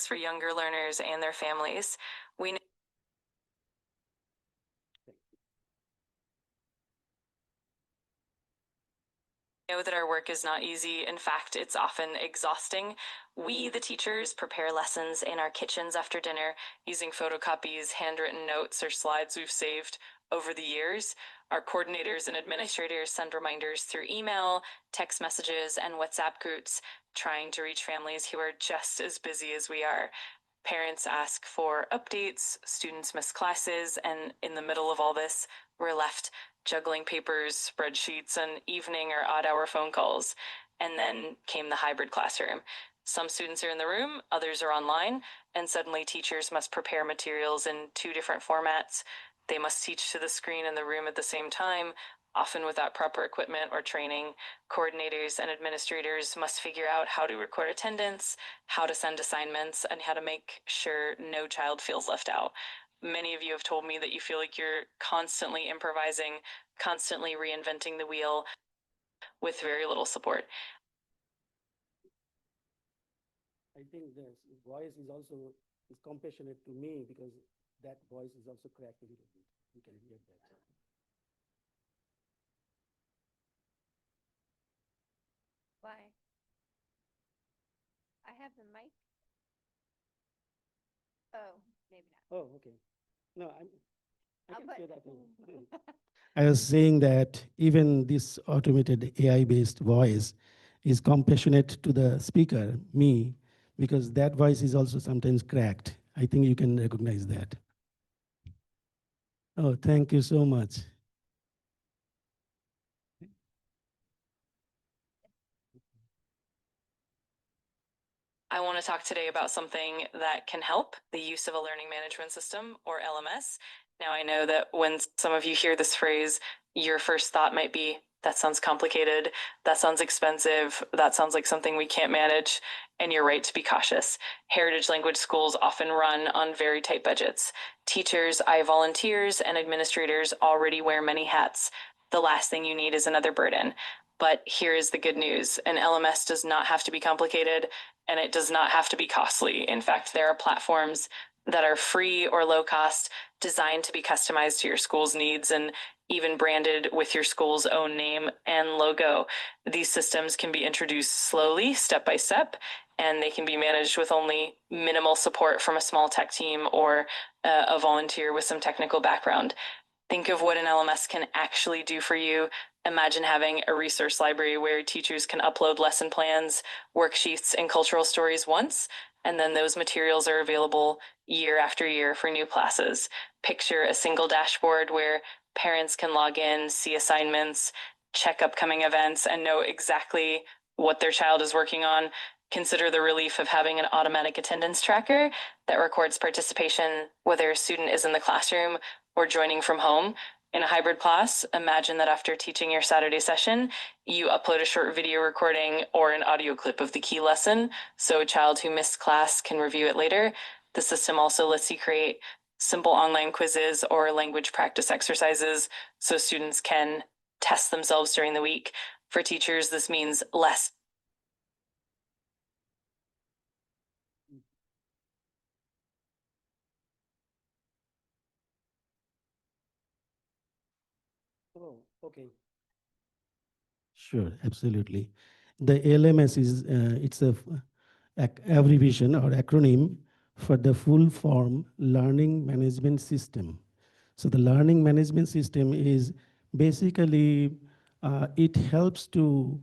S8: for younger learners and their families. We know that our work is not easy. In fact, it's often exhausting. We, the teachers, prepare lessons in our kitchens after dinner using photocopies, handwritten notes, or slides we've saved over the years. Our coordinators and administrators send reminders through email, text messages, and WhatsApp groups, trying to reach families who are just as busy as we are. Parents ask for updates, students miss classes, and in the middle of all this, we're left juggling papers, spreadsheets, and evening or odd hour phone calls. And then came the hybrid classroom. Some students are in the room, others are online, and suddenly teachers must prepare materials in 2 different formats. They must teach to the screen in the room at the same time, often without proper equipment or training. Coordinators and administrators must figure out how to record attendance, how to send assignments, and how to make sure no child feels left out. Many of you have told me that you feel like you're constantly improvising, constantly reinventing the wheel with very little support.
S7: I think the voice is also compassionate to me because that voice is also cracked a little bit. You can hear that.
S3: Why? I have the mic. Oh, maybe not.
S7: Oh, okay. No, I
S3: I'll
S7: can
S3: put-
S7: hear that now. I was saying that even this automated AI-based voice is compassionate to the speaker, me, because that voice is also sometimes cracked. I think you can recognize that. Oh, thank you so much.
S8: I want to talk today about something that can help, the use of a learning management system, or LMS. Now, I know that when some of you hear this phrase, your first thought might be, that sounds complicated, that sounds expensive, that sounds like something we can't manage, and you're right to be cautious. Heritage language schools often run on very tight budgets. Teachers, volunteers, and administrators already wear many hats. The last thing you need is another burden. But here is the good news. An LMS does not have to be complicated, and it does not have to be costly. In fact, there are platforms that are free or low cost, designed to be customized to your school's needs and even branded with your school's own name and logo. These systems can be introduced slowly, step by step, and they can be managed with only minimal support from a small tech team or a volunteer with some technical background. Think of what an LMS can actually do for you. Imagine having a resource library where teachers can upload lesson plans, worksheets, and cultural stories once, and then those materials are available year after year for new classes. Picture a single dashboard where parents can log in, see assignments, check upcoming events, and know exactly what their child is working on. Consider the relief of having an automatic attendance tracker that records participation, whether a student is in the classroom or joining from home. In a hybrid class, imagine that after teaching your Saturday session, you upload a short video recording or an audio clip of the key lesson, so a child who missed class can review it later. The system also lets you create simple online quizzes or language practice exercises so students can test themselves during the week. For teachers, this means less.
S7: Oh, okay. Sure, absolutely. The LMS is it's a abbreviation or acronym for the full form Learning Management System. So the learning management system is basically it helps to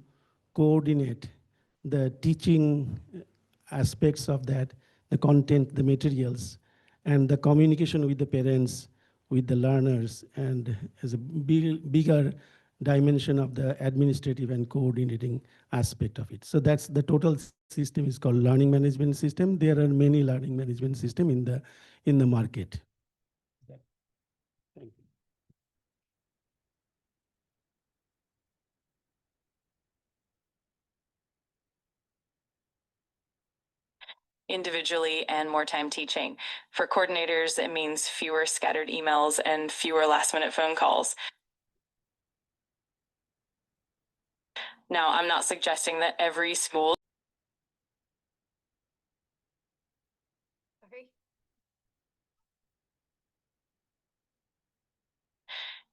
S7: coordinate the teaching aspects of that, the content, the materials, and the communication with the parents, with the learners, and as a bigger dimension of the administrative and coordinating aspect of it. So that's the total system is called learning management system. There are many learning management system in the market. Thank you.
S8: Individually and more time teaching. For coordinators, it means fewer scattered emails and fewer last-minute phone calls. Now, I'm not suggesting that every school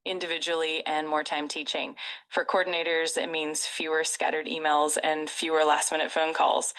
S8: individually and more time teaching. For coordinators, it means fewer scattered emails and fewer last-minute phone calls.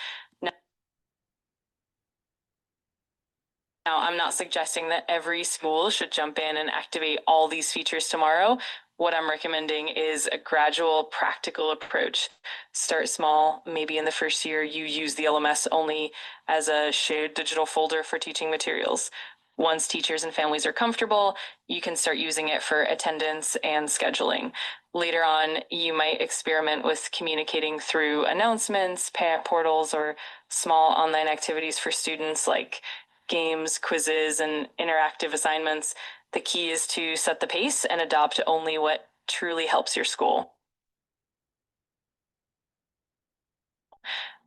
S8: Now, I'm not suggesting that every school should jump in and activate all these features tomorrow. What I'm recommending is a gradual, practical approach. Start small. Maybe in the first year, you use the LMS only as a shared digital folder for teaching materials. Once teachers and families are comfortable, you can start using it for attendance and scheduling. Later on, you might experiment with communicating through announcements, parent portals, or small online activities for students like games, quizzes, and interactive assignments. The key is to set the pace and adopt only what truly helps your school.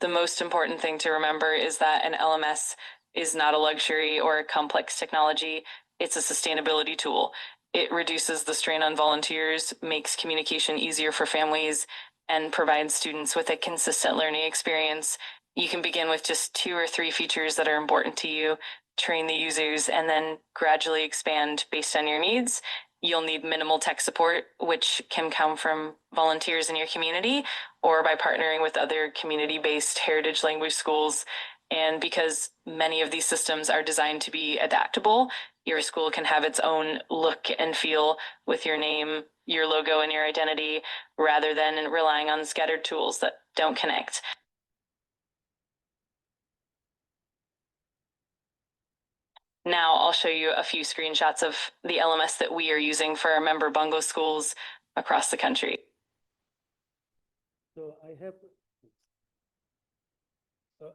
S8: The most important thing to remember is that an LMS is not a luxury or a complex technology. It's a sustainability tool. It reduces the strain on volunteers, makes communication easier for families, and provides students with a consistent learning experience. You can begin with just 2 or 3 features that are important to you, train the users, and then gradually expand based on your needs. You'll need minimal tech support, which can come from volunteers in your community or by partnering with other community-based heritage language schools. And because many of these systems are designed to be adaptable, your school can have its own look and feel with your name, your logo, and your identity, rather than relying on scattered tools that don't connect. Now I'll show you a few screenshots of the LMS that we are using for our member Bangla schools across the country.
S7: So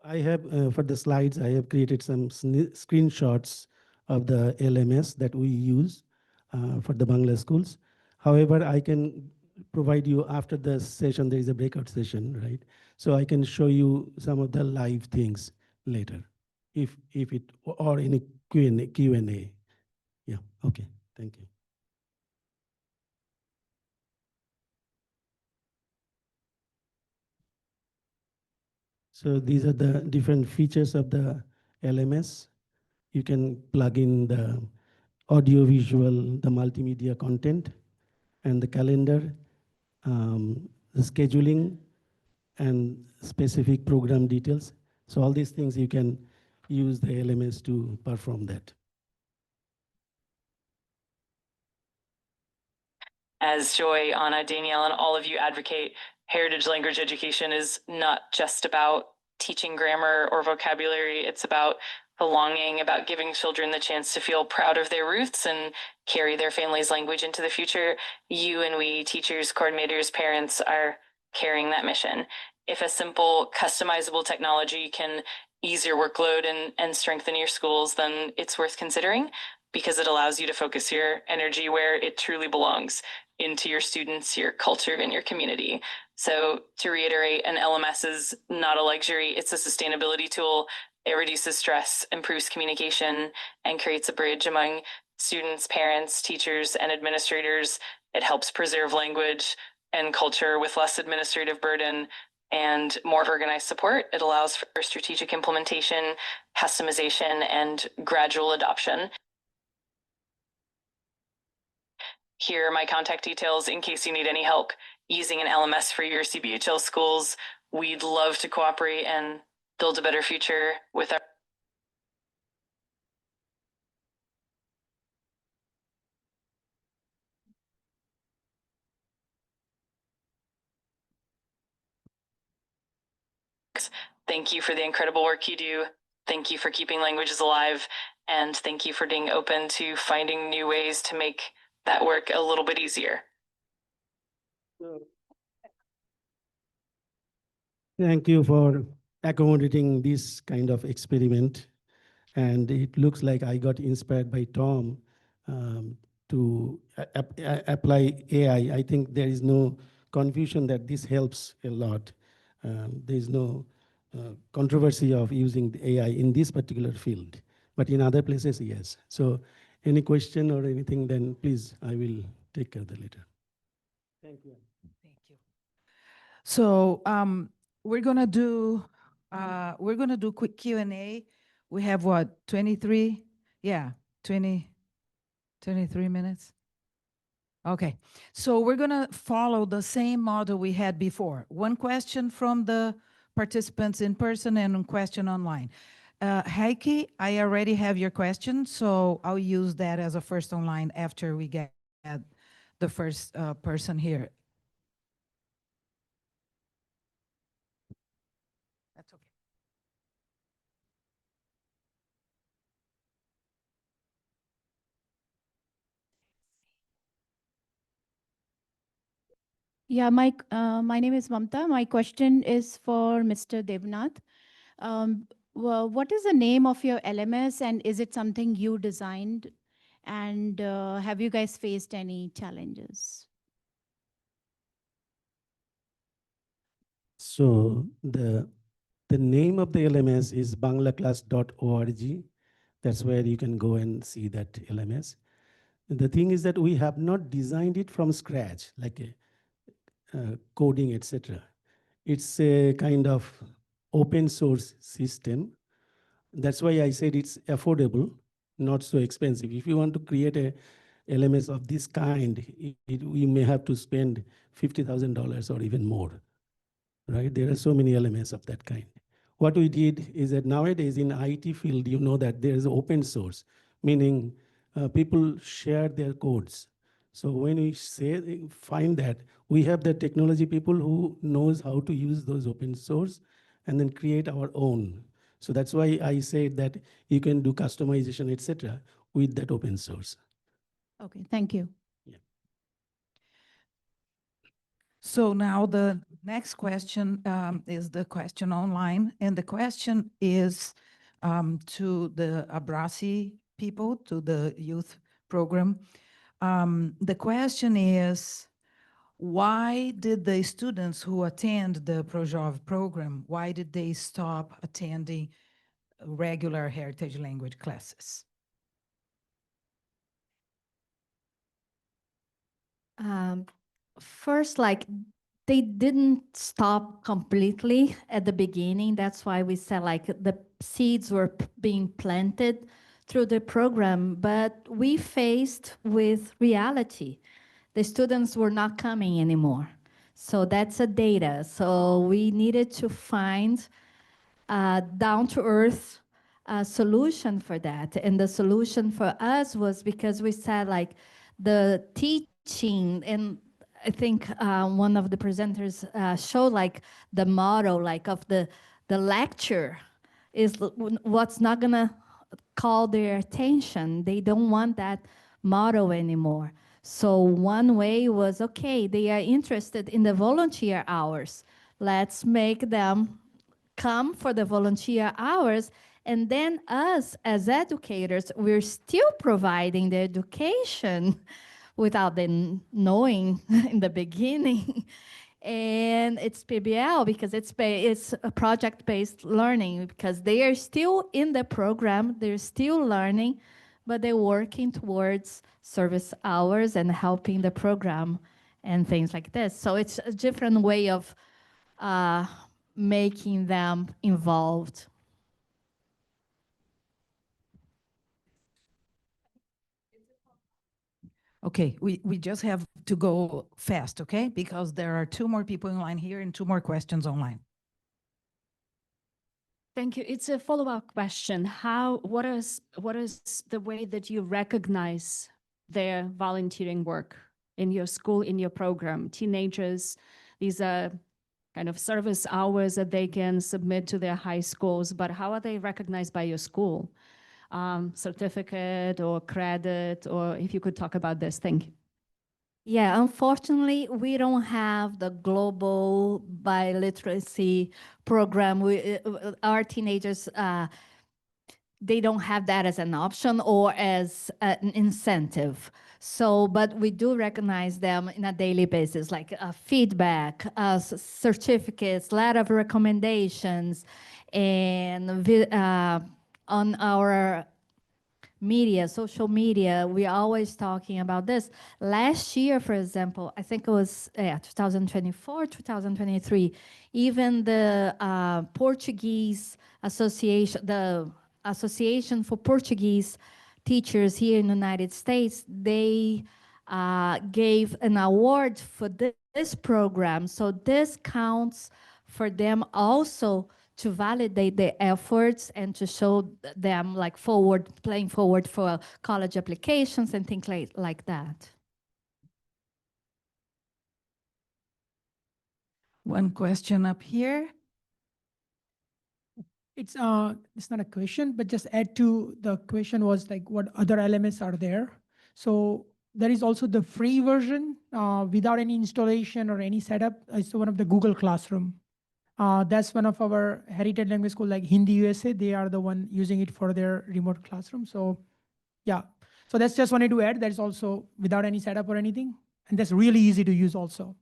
S7: I have for the slides, I have created some screenshots of the LMS that we use for the Bangla schools. However, I can provide you after the session, there is a breakout session, right? So I can show you some of the live things later, if it, or any Q&A. Yeah, okay, thank you. So these are the different features of the LMS. You can plug in the audio, visual, the multimedia content, and the calendar, the scheduling, and specific program details. So all these things you can use the LMS to perform that.
S8: As Joy, Anna, Daniela, and all of you advocate, heritage language education is not just about teaching grammar or vocabulary. It's about belonging, about giving children the chance to feel proud of their roots and carry their family's language into the future. You and we, teachers, coordinators, parents, are carrying that mission. If a simple, customizable technology can ease your workload and strengthen your schools, then it's worth considering because it allows you to focus your energy where it truly belongs, into your students, your culture, and your community. So to reiterate, an LMS is not a luxury, it's a sustainability tool. It reduces stress, improves communication, and creates a bridge among students, parents, teachers, and administrators. It helps preserve language and culture with less administrative burden and more organized support. It allows for strategic implementation, customization, and gradual adoption. Here are my contact details in case you need any help using an LMS for your CBHL schools. We'd love to cooperate and build a better future with our Thank you for the incredible work you do. Thank you for keeping languages alive. And thank you for being open to finding new ways to make that work a little bit easier.
S7: Thank you for accommodating this kind of experiment. And it looks like I got inspired by Tom to apply AI. I think there is no confusion that this helps a lot. There is no controversy of using the AI in this particular field, but in other places, yes. So any question or anything, then please, I will take care of that later. Thank you.
S9: Thank you. So we're gonna do quick Q&A. We have what, 23? Yeah, 23 minutes. Okay, so we're gonna follow the same model we had before. One question from the participants in person and one question online. Heike, I already have your question, so I'll use that as a first online after we get the first person here. That's okay.
S10: Yeah, my name is Mamta. My question is for Mr. Debnath. Well, what is the name of your LMS and is it something you designed? And have you guys faced any challenges?
S7: So the name of the LMS is banglaclass.org. That's where you can go and see that LMS. The thing is that we have not designed it from scratch, like coding, etc. It's a kind of open source system. That's why I said it's affordable, not so expensive. If you want to create a LMS of this kind, we may have to spend $50,000 or even more, right? There are so many LMS of that kind. What we did is that nowadays in IT field, you know that there is open source, meaning people share their codes. So when we find that, we have the technology people who knows how to use those open source and then create our own. So that's why I said that you can do customization, etc., with that open source.
S10: Okay, thank you.
S9: So now the next question is the question online, and the question is to the ABRACE people, to the youth program. The question is, why did the students who attend the Projov program, why did they stop attending regular heritage language classes?
S1: First, like they didn't stop completely at the beginning. That's why we said like the seeds were being planted through the program, but we faced with reality. The students were not coming anymore. So that's a data. So we needed to find a down-to-earth solution for that. And the solution for us was because we said like the teaching, and I think one of the presenters showed like the model like of the lecture is what's not gonna call their attention. They don't want that model anymore. So one way was, okay, they are interested in the volunteer hours. Let's make them come for the volunteer hours. And then us as educators, we're still providing the education without them knowing in the beginning. And it's PBL because it's a project-based learning because they are still in the program, they're still learning, but they're working towards service hours and helping the program and things like this. So it's a different way of making them involved.
S9: Okay, we just have to go fast, okay? Because there are two more people in line here and two more questions online.
S11: Thank you. It's a follow-up question. What is the way that you recognize their volunteering work in your school, in your program? Teenagers, these are kind of service hours that they can submit to their high schools, but how are they recognized by your school? Certificate or credit, or if you could talk about this. Thank you.
S1: Yeah, unfortunately, we don't have the global biliteracy program. Our teenagers, they don't have that as an option or as an incentive. So, but we do recognize them in a daily basis, like feedback, certificates, letter of recommendations, and on our media, social media, we're always talking about this. Last year, for example, I think it was 2024, 2023, even the Portuguese Association, the Association for Portuguese Teachers here in the United States, they gave an award for this program. So this counts for them also to validate their efforts and to show them like playing forward for college applications and things like that.
S9: One question up here.
S12: It's not a question, but just add to the question was like what other elements are there. So there is also the free version without any installation or any setup. It's one of the Google Classroom. That's one of our heritage language school like Hindi USA. They are the one using it for their remote classroom. So yeah, so that's just wanted to add. That's also without any setup or anything. And that's really easy to use also.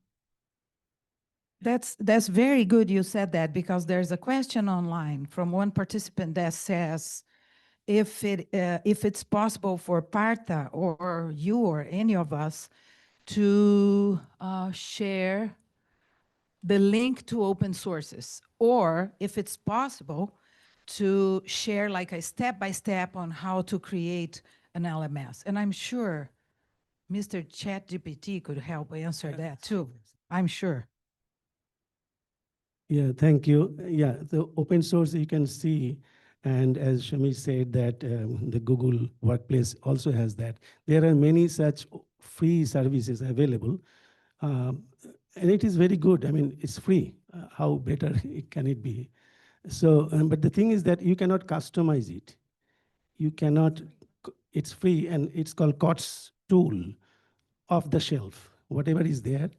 S9: That's very good you said that, because there's a question online from one participant that says if it's possible for Partha or you or any of us to share the link to open sources, or if it's possible to share like a step-by-step on how to create an LMS. And I'm sure Mr. ChatGPT could help answer that too, I'm sure.
S7: Yeah, thank you. Yeah, the open source you can see, and as Shami said that the Google Workplace also has that. There are many such free services available, and it is very good. I mean, it's free. How better can it be? So, but the thing is that you cannot customize it. You cannot, it's free and it's called COTS tool, off the shelf. Whatever is there,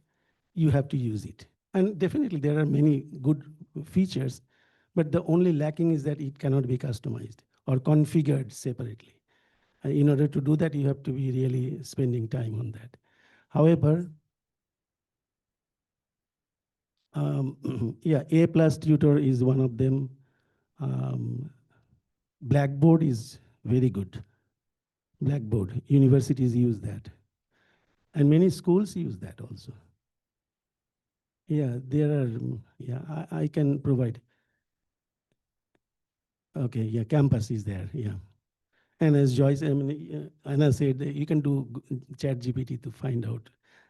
S7: you have to use it. And definitely there are many good features, but the only lacking is that it cannot be customized or configured separately. In order to do that, you have to be really spending time on that. However, yeah, A+ tutor is one of them. Blackboard is very good. Blackboard, universities use that. And many schools use that also. Yeah, there are, yeah, I can provide. Okay, yeah, campus is there, yeah. And as Joyce, I mean, Anna said, you can do ChatGPT to find out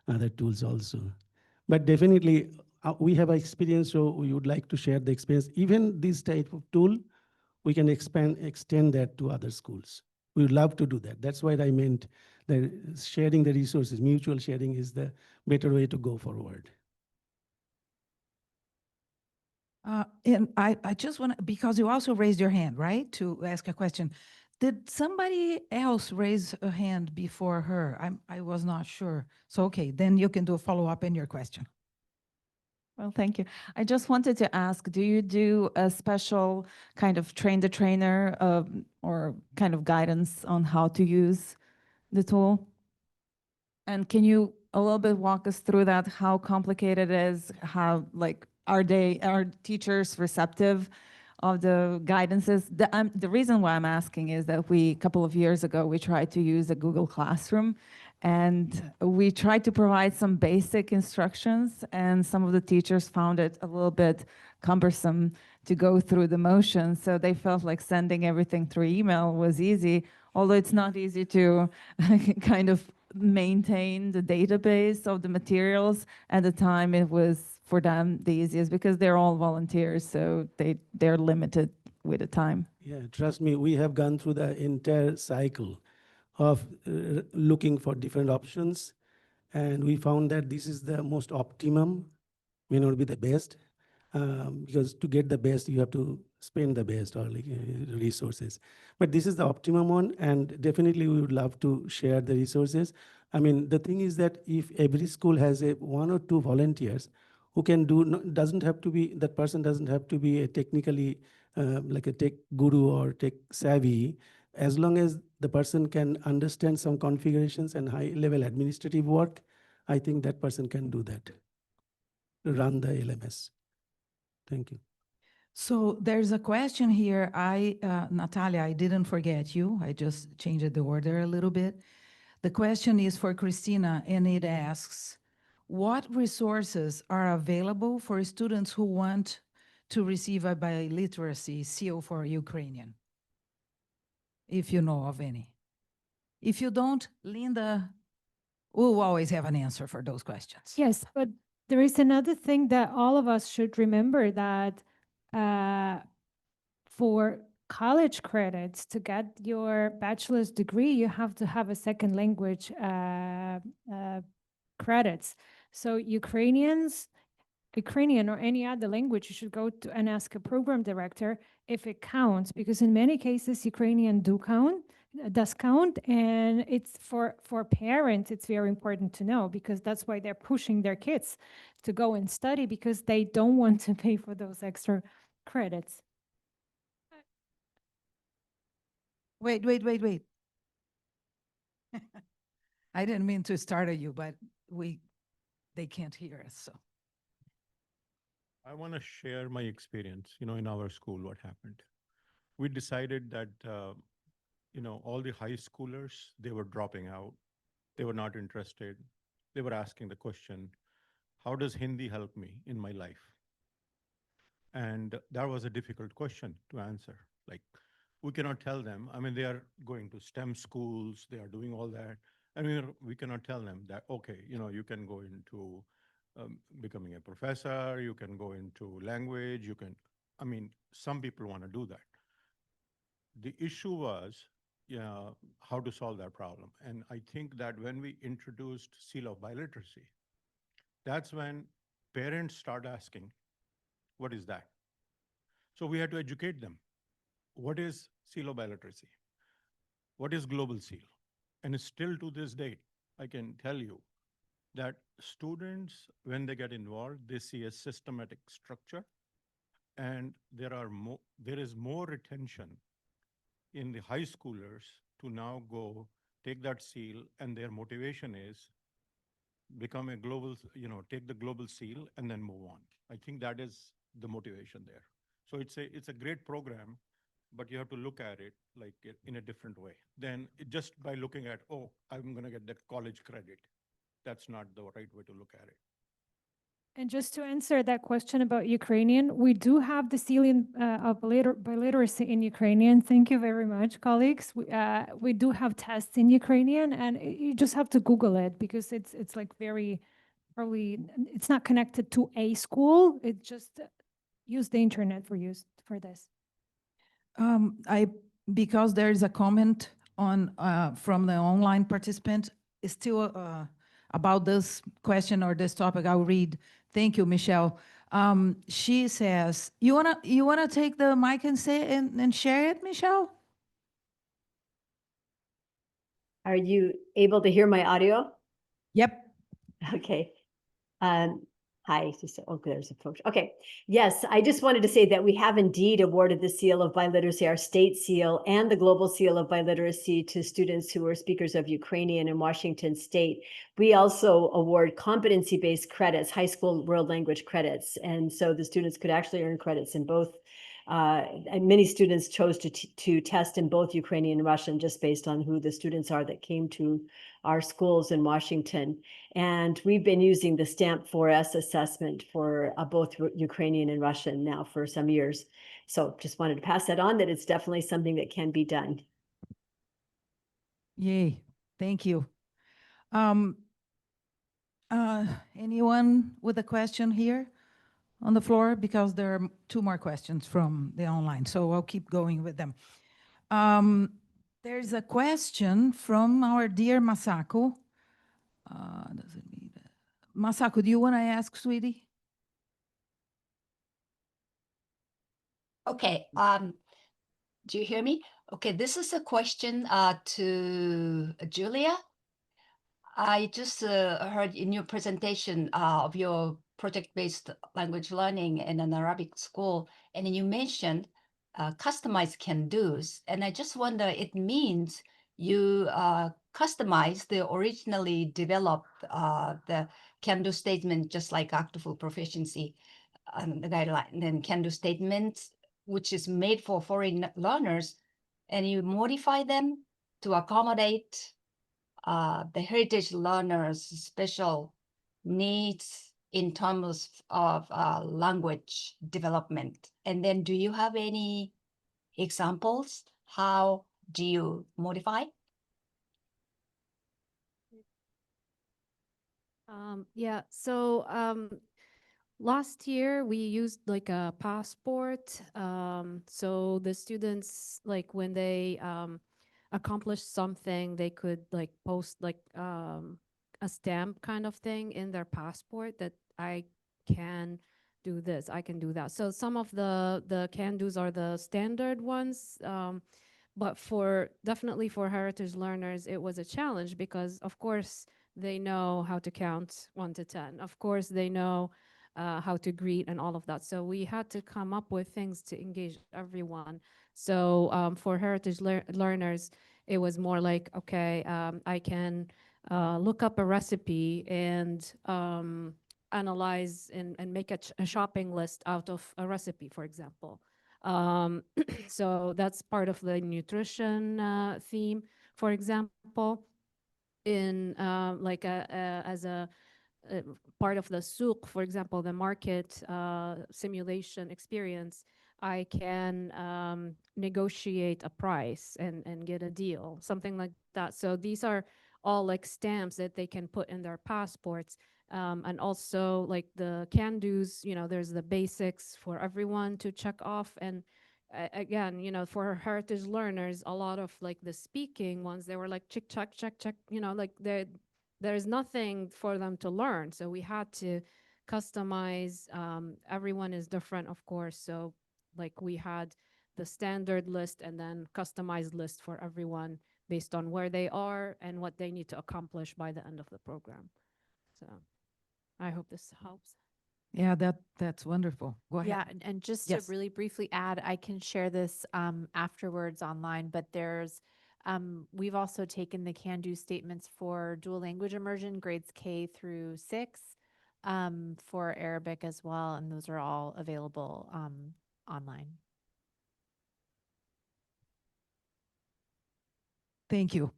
S7: other tools also. But definitely, we have experience, so we would like to share the experience. Even this type of tool, we can extend that to other schools. We would love to do that. That's why I meant that sharing the resources, mutual sharing is the better way to go forward.
S9: And I just want to, because you also raised your hand, right, to ask a question. Did somebody else raise a hand before her? I was not sure. So, okay, then you can do a follow-up in your question.
S13: Well, thank you. I just wanted to ask, do you do a special kind of train the trainer or kind of guidance on how to use the tool? And can you a little bit walk us through that, how complicated it is, how like are teachers receptive of the guidances? The reason why I'm asking is that a couple of years ago, we tried to use a Google Classroom and we tried to provide some basic instructions and some of the teachers found it a little bit cumbersome to go through the motions. So they felt like sending everything through email was easy, although it's not easy to kind of maintain the database of the materials. At the time, it was for them the easiest because they're all volunteers, so they're limited with the time.
S7: Yeah, trust me, we have gone through the entire cycle of looking for different options, and we found that this is the most optimum, may not be the best, because to get the best, you have to spend the best or like, resources. But this is the optimum one, and definitely we would love to share the resources. I mean, the thing is that if every school has one or two volunteers who can do, doesn't have to be, that person doesn't have to be a technically, like a tech guru or tech savvy, as long as the person can understand some configurations and high-level administrative work, I think that person can do that, run the LMS. Thank you.
S9: So there's a question here. Natalia, I didn't forget you. I just changed the order a little bit. The question is for Christina, and it asks, what resources are available for students who want to receive a biliteracy seal for Ukrainian? If you know of any. If you don't, Linda will always have an answer for those questions.
S6: Yes, but there is another thing that all of us should remember, that for college credits, to get your bachelor's degree, you have to have a second language credits. So Ukrainian or any other language, you should go to and ask a program director if it counts, because in many cases, Ukrainian does count, and it's for parents, it's very important to know, because that's why they're pushing their kids to go and study, because they don't want to pay for those extra credits.
S9: Wait. I didn't mean to startle you, but they can't hear us, so.
S14: I want to share my experience, in our school, what happened. We decided that, all the high schoolers, they were dropping out. They were not interested. They were asking the question, how does Hindi help me in my life? And that was a difficult question to answer. Like, we cannot tell them. I mean, they are going to STEM schools. They are doing all that. I mean, we cannot tell them that, okay, you can go into becoming a professor, you can go into language, some people want to do that. The issue was how to solve that problem. And I think that when we introduced seal of biliteracy, that's when parents start asking, what is that? So we had to educate them. What is seal of biliteracy? What is global seal? And still to this date, I can tell you that students, when they get involved, they see a systematic structure, and there is more retention in the high schoolers to now go take that seal, and their motivation is become a global, take the global seal and then move on. I think that is the motivation there. So it's a great program, but you have to look at it like in a different way than just by looking at, oh, I'm going to get that college credit. That's not the right way to look at it.
S6: And just to answer that question about Ukrainian, we do have the ceiling of biliteracy in Ukrainian. Thank you very much, colleagues. We do have tests in Ukrainian, and you just have to Google it because it's like very probably it's not connected to a school. It just use the internet for this.
S9: Because there is a comment on from the online participant still about this question or this topic. I'll read. Thank you, Michelle. She says, "You wanna take the mic and say and share it, Michelle?"
S15: Are you able to hear my audio?
S9: Yep.
S15: Okay. Hi, there's a approach. Okay. Yes, I just wanted to say that we have indeed awarded the Seal of Biliteracy, our state seal, and the Global Seal of Biliteracy to students who are speakers of Ukrainian in Washington State. We also award competency-based credits, high school world language credits. And so the students could actually earn credits in both. And many students chose to test in both Ukrainian and Russian just based on who the students are that came to our schools in Washington. And we've been using the Stamp 4S assessment for both Ukrainian and Russian now for some years. So just wanted to pass that on, that it's definitely something that can be done.
S9: Yay, thank you. Anyone with a question here on the floor? Because there are two more questions from the online, so I'll keep going with them. There's a question from our dear Masako. Masako, do you want to ask, sweetie?
S16: Okay. Do you hear me? Okay, this is a question to Julia. I just heard in your presentation of your project-based language learning in an Arabic school, and you mentioned customized can-dos. And I just wonder, it means you customize the originally developed the can-do statement, just like Active Proficiency the guideline, then can-do statements, which is made for foreign learners, and you modify them to accommodate the heritage learners' special needs in terms of language development. And then do you have any examples? How do you modify?
S5: Yeah, so last year we used like a passport. So the students, like when they accomplished something, they could like post like a stamp kind of thing in their passport that I can do this, I can do that. So some of the can-dos are the standard ones. But definitely for heritage learners, it was a challenge because of course they know how to count 1 to 10. Of course they know how to greet and all of that. So we had to come up with things to engage everyone. So for heritage learners, it was more like, okay, I can look up a recipe and analyze and make a shopping list out of a recipe, for example. So that's part of the nutrition theme, for example. In like as a part of the souk, for example, the market simulation experience, I can negotiate a price and get a deal, something like that. So these are all like stamps that they can put in their passports. And also like the can-dos, there's the basics for everyone to check off. And again, for heritage learners, a lot of like the speaking ones, they were like check, like there's nothing for them to learn. So we had to customize. Everyone is different, of course. So Like we had the standard list and then customized list for everyone based on where they are and what they need to accomplish by the end of the program. So I hope this helps.
S9: Yeah, that's wonderful. Go ahead.
S3: Yeah, and just
S9: Yes.
S3: to really briefly add, I can share this afterwards online, but we've also taken the can-do statements for dual language immersion, grades K through 6, for Arabic as well, and those are all available online.
S9: Thank you.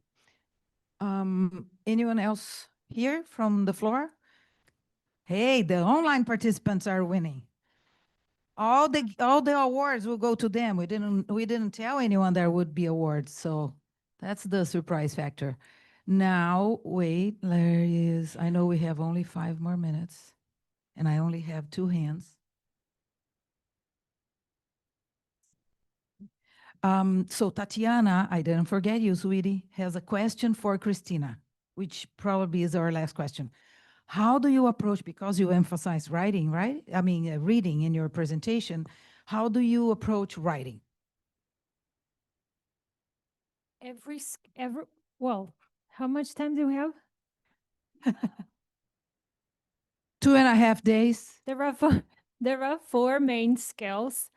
S9: Anyone else here from the floor? Hey, the online participants are winning. All the awards will go to them. We didn't tell anyone there would be awards, so that's the surprise factor. Now, wait, I know we have only 5 more minutes, and I only have 2 hands. So Tatiana, I didn't forget you, sweetie, has a question for Christina, which probably is our last question. How do you approach, because you emphasize writing, right? I mean, reading in your presentation, how do you approach writing?
S6: Well, how much time do we have?
S9: 2.5 days.
S6: There are 4 main skills.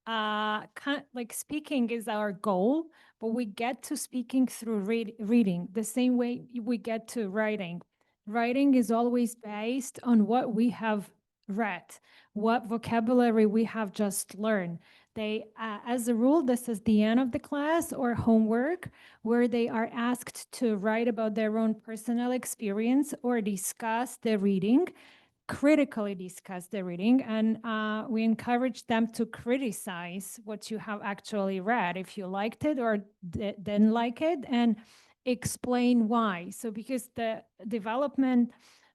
S6: Like speaking is our goal, but we get to speaking through reading the same way we get to writing. Writing is always based on what we have read, what vocabulary we have just learned. They, as a rule, this is the end of the class or homework where they are asked to write about their own personal experience or discuss the reading, critically discuss the reading, and we encourage them to criticize what you have actually read, if you liked it or didn't like it, and explain why. So because the development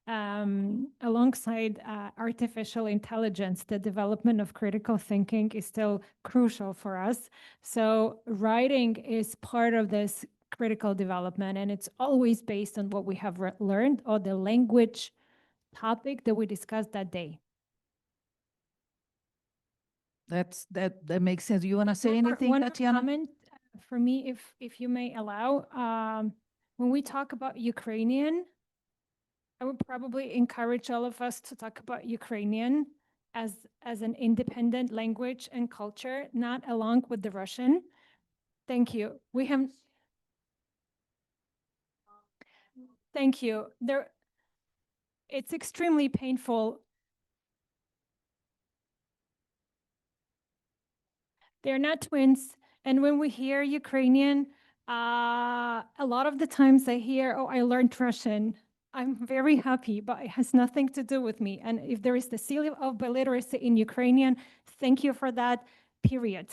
S6: alongside artificial intelligence, the development of critical thinking is still crucial for us. So writing is part of this critical development, and it's always based on what we have learned or the language topic that we discussed that day.
S9: That makes sense. You want to say anything,
S6: One
S9: Tatiana?
S6: comment for me, if you may allow. When we talk about Ukrainian, I would probably encourage all of us to talk about Ukrainian as an independent language and culture, not along with the Russian. Thank you. Thank you. It's extremely painful. They're not twins. And when we hear Ukrainian, a lot of the times I hear, oh, I learned Russian. I'm very happy, but it has nothing to do with me. And if there is the seal of biliteracy in Ukrainian, thank you for that, period.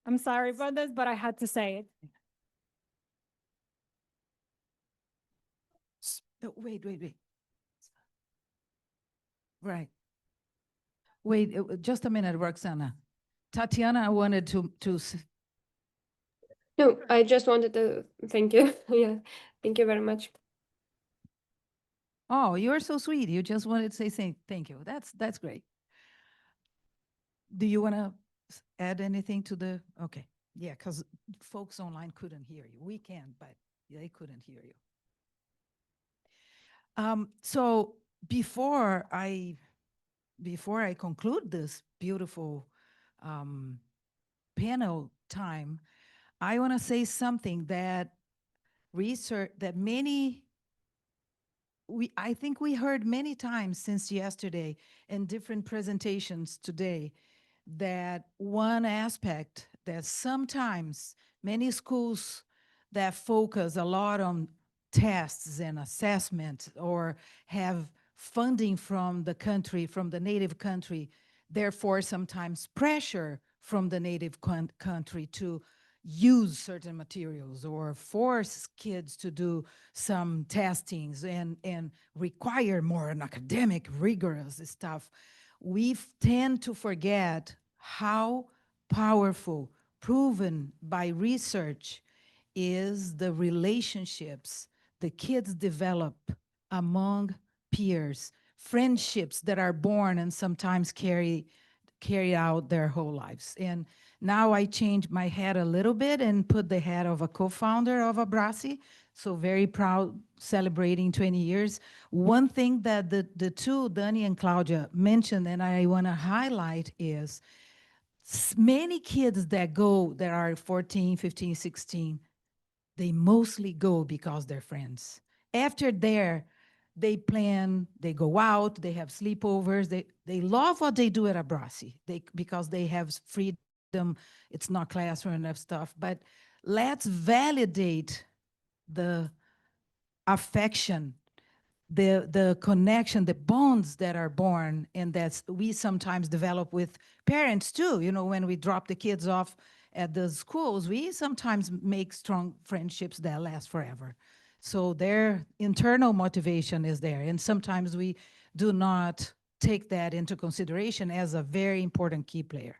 S6: I'm sorry about this, but I had to say it.
S9: Wait. Right. Wait, just a minute, Roxana. Tatiana, I wanted to.
S17: No, I just wanted to thank you. Yeah, thank you very much.
S9: Oh, you're so sweet. You just wanted to say thank you. That's great. Do you want to add anything to the? Okay, yeah, because folks online couldn't hear you. We can, but they couldn't hear you. So before I conclude this beautiful panel time, I want to say something that I think we heard many times since yesterday in different presentations today, that one aspect that sometimes many schools that focus a lot on tests and assessment or have funding from the country, from the native country, therefore sometimes pressure from the native country to use certain materials or force kids to do some testings and require more academic, rigorous stuff. We tend to forget how powerful, proven by research, is the relationships the kids develop among peers, friendships that are born and sometimes carry carry out their whole lives. And now I changed my hat a little bit and put the hat of a co-founder of ABRACE. So very proud, celebrating 20 years. One thing that the two, Dani and Claudia, mentioned, and I want to highlight is many kids that go, that are 14, 15, 16, they mostly go because they're friends. After there, they plan, they go out, they have sleepovers, they love what they do at ABRACE because they have freedom, it's not classroom and stuff, but let's validate the affection, the connection, the bonds that are born and that we sometimes develop with parents too. You know, when we drop the kids off at the schools, we sometimes make strong friendships that last forever. So their internal motivation is there. And sometimes we do not take that into consideration as a very important key player.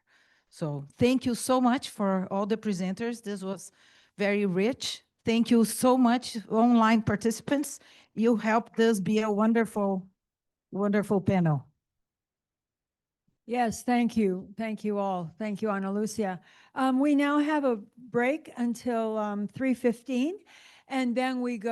S9: So thank you so much for all the presenters. This was very rich. Thank you so much, online participants. You helped us be a wonderful, wonderful panel.
S18: Yes, thank you. Thank you all. Thank you, Ana Lucia. We now have a break until 3:15, and then we go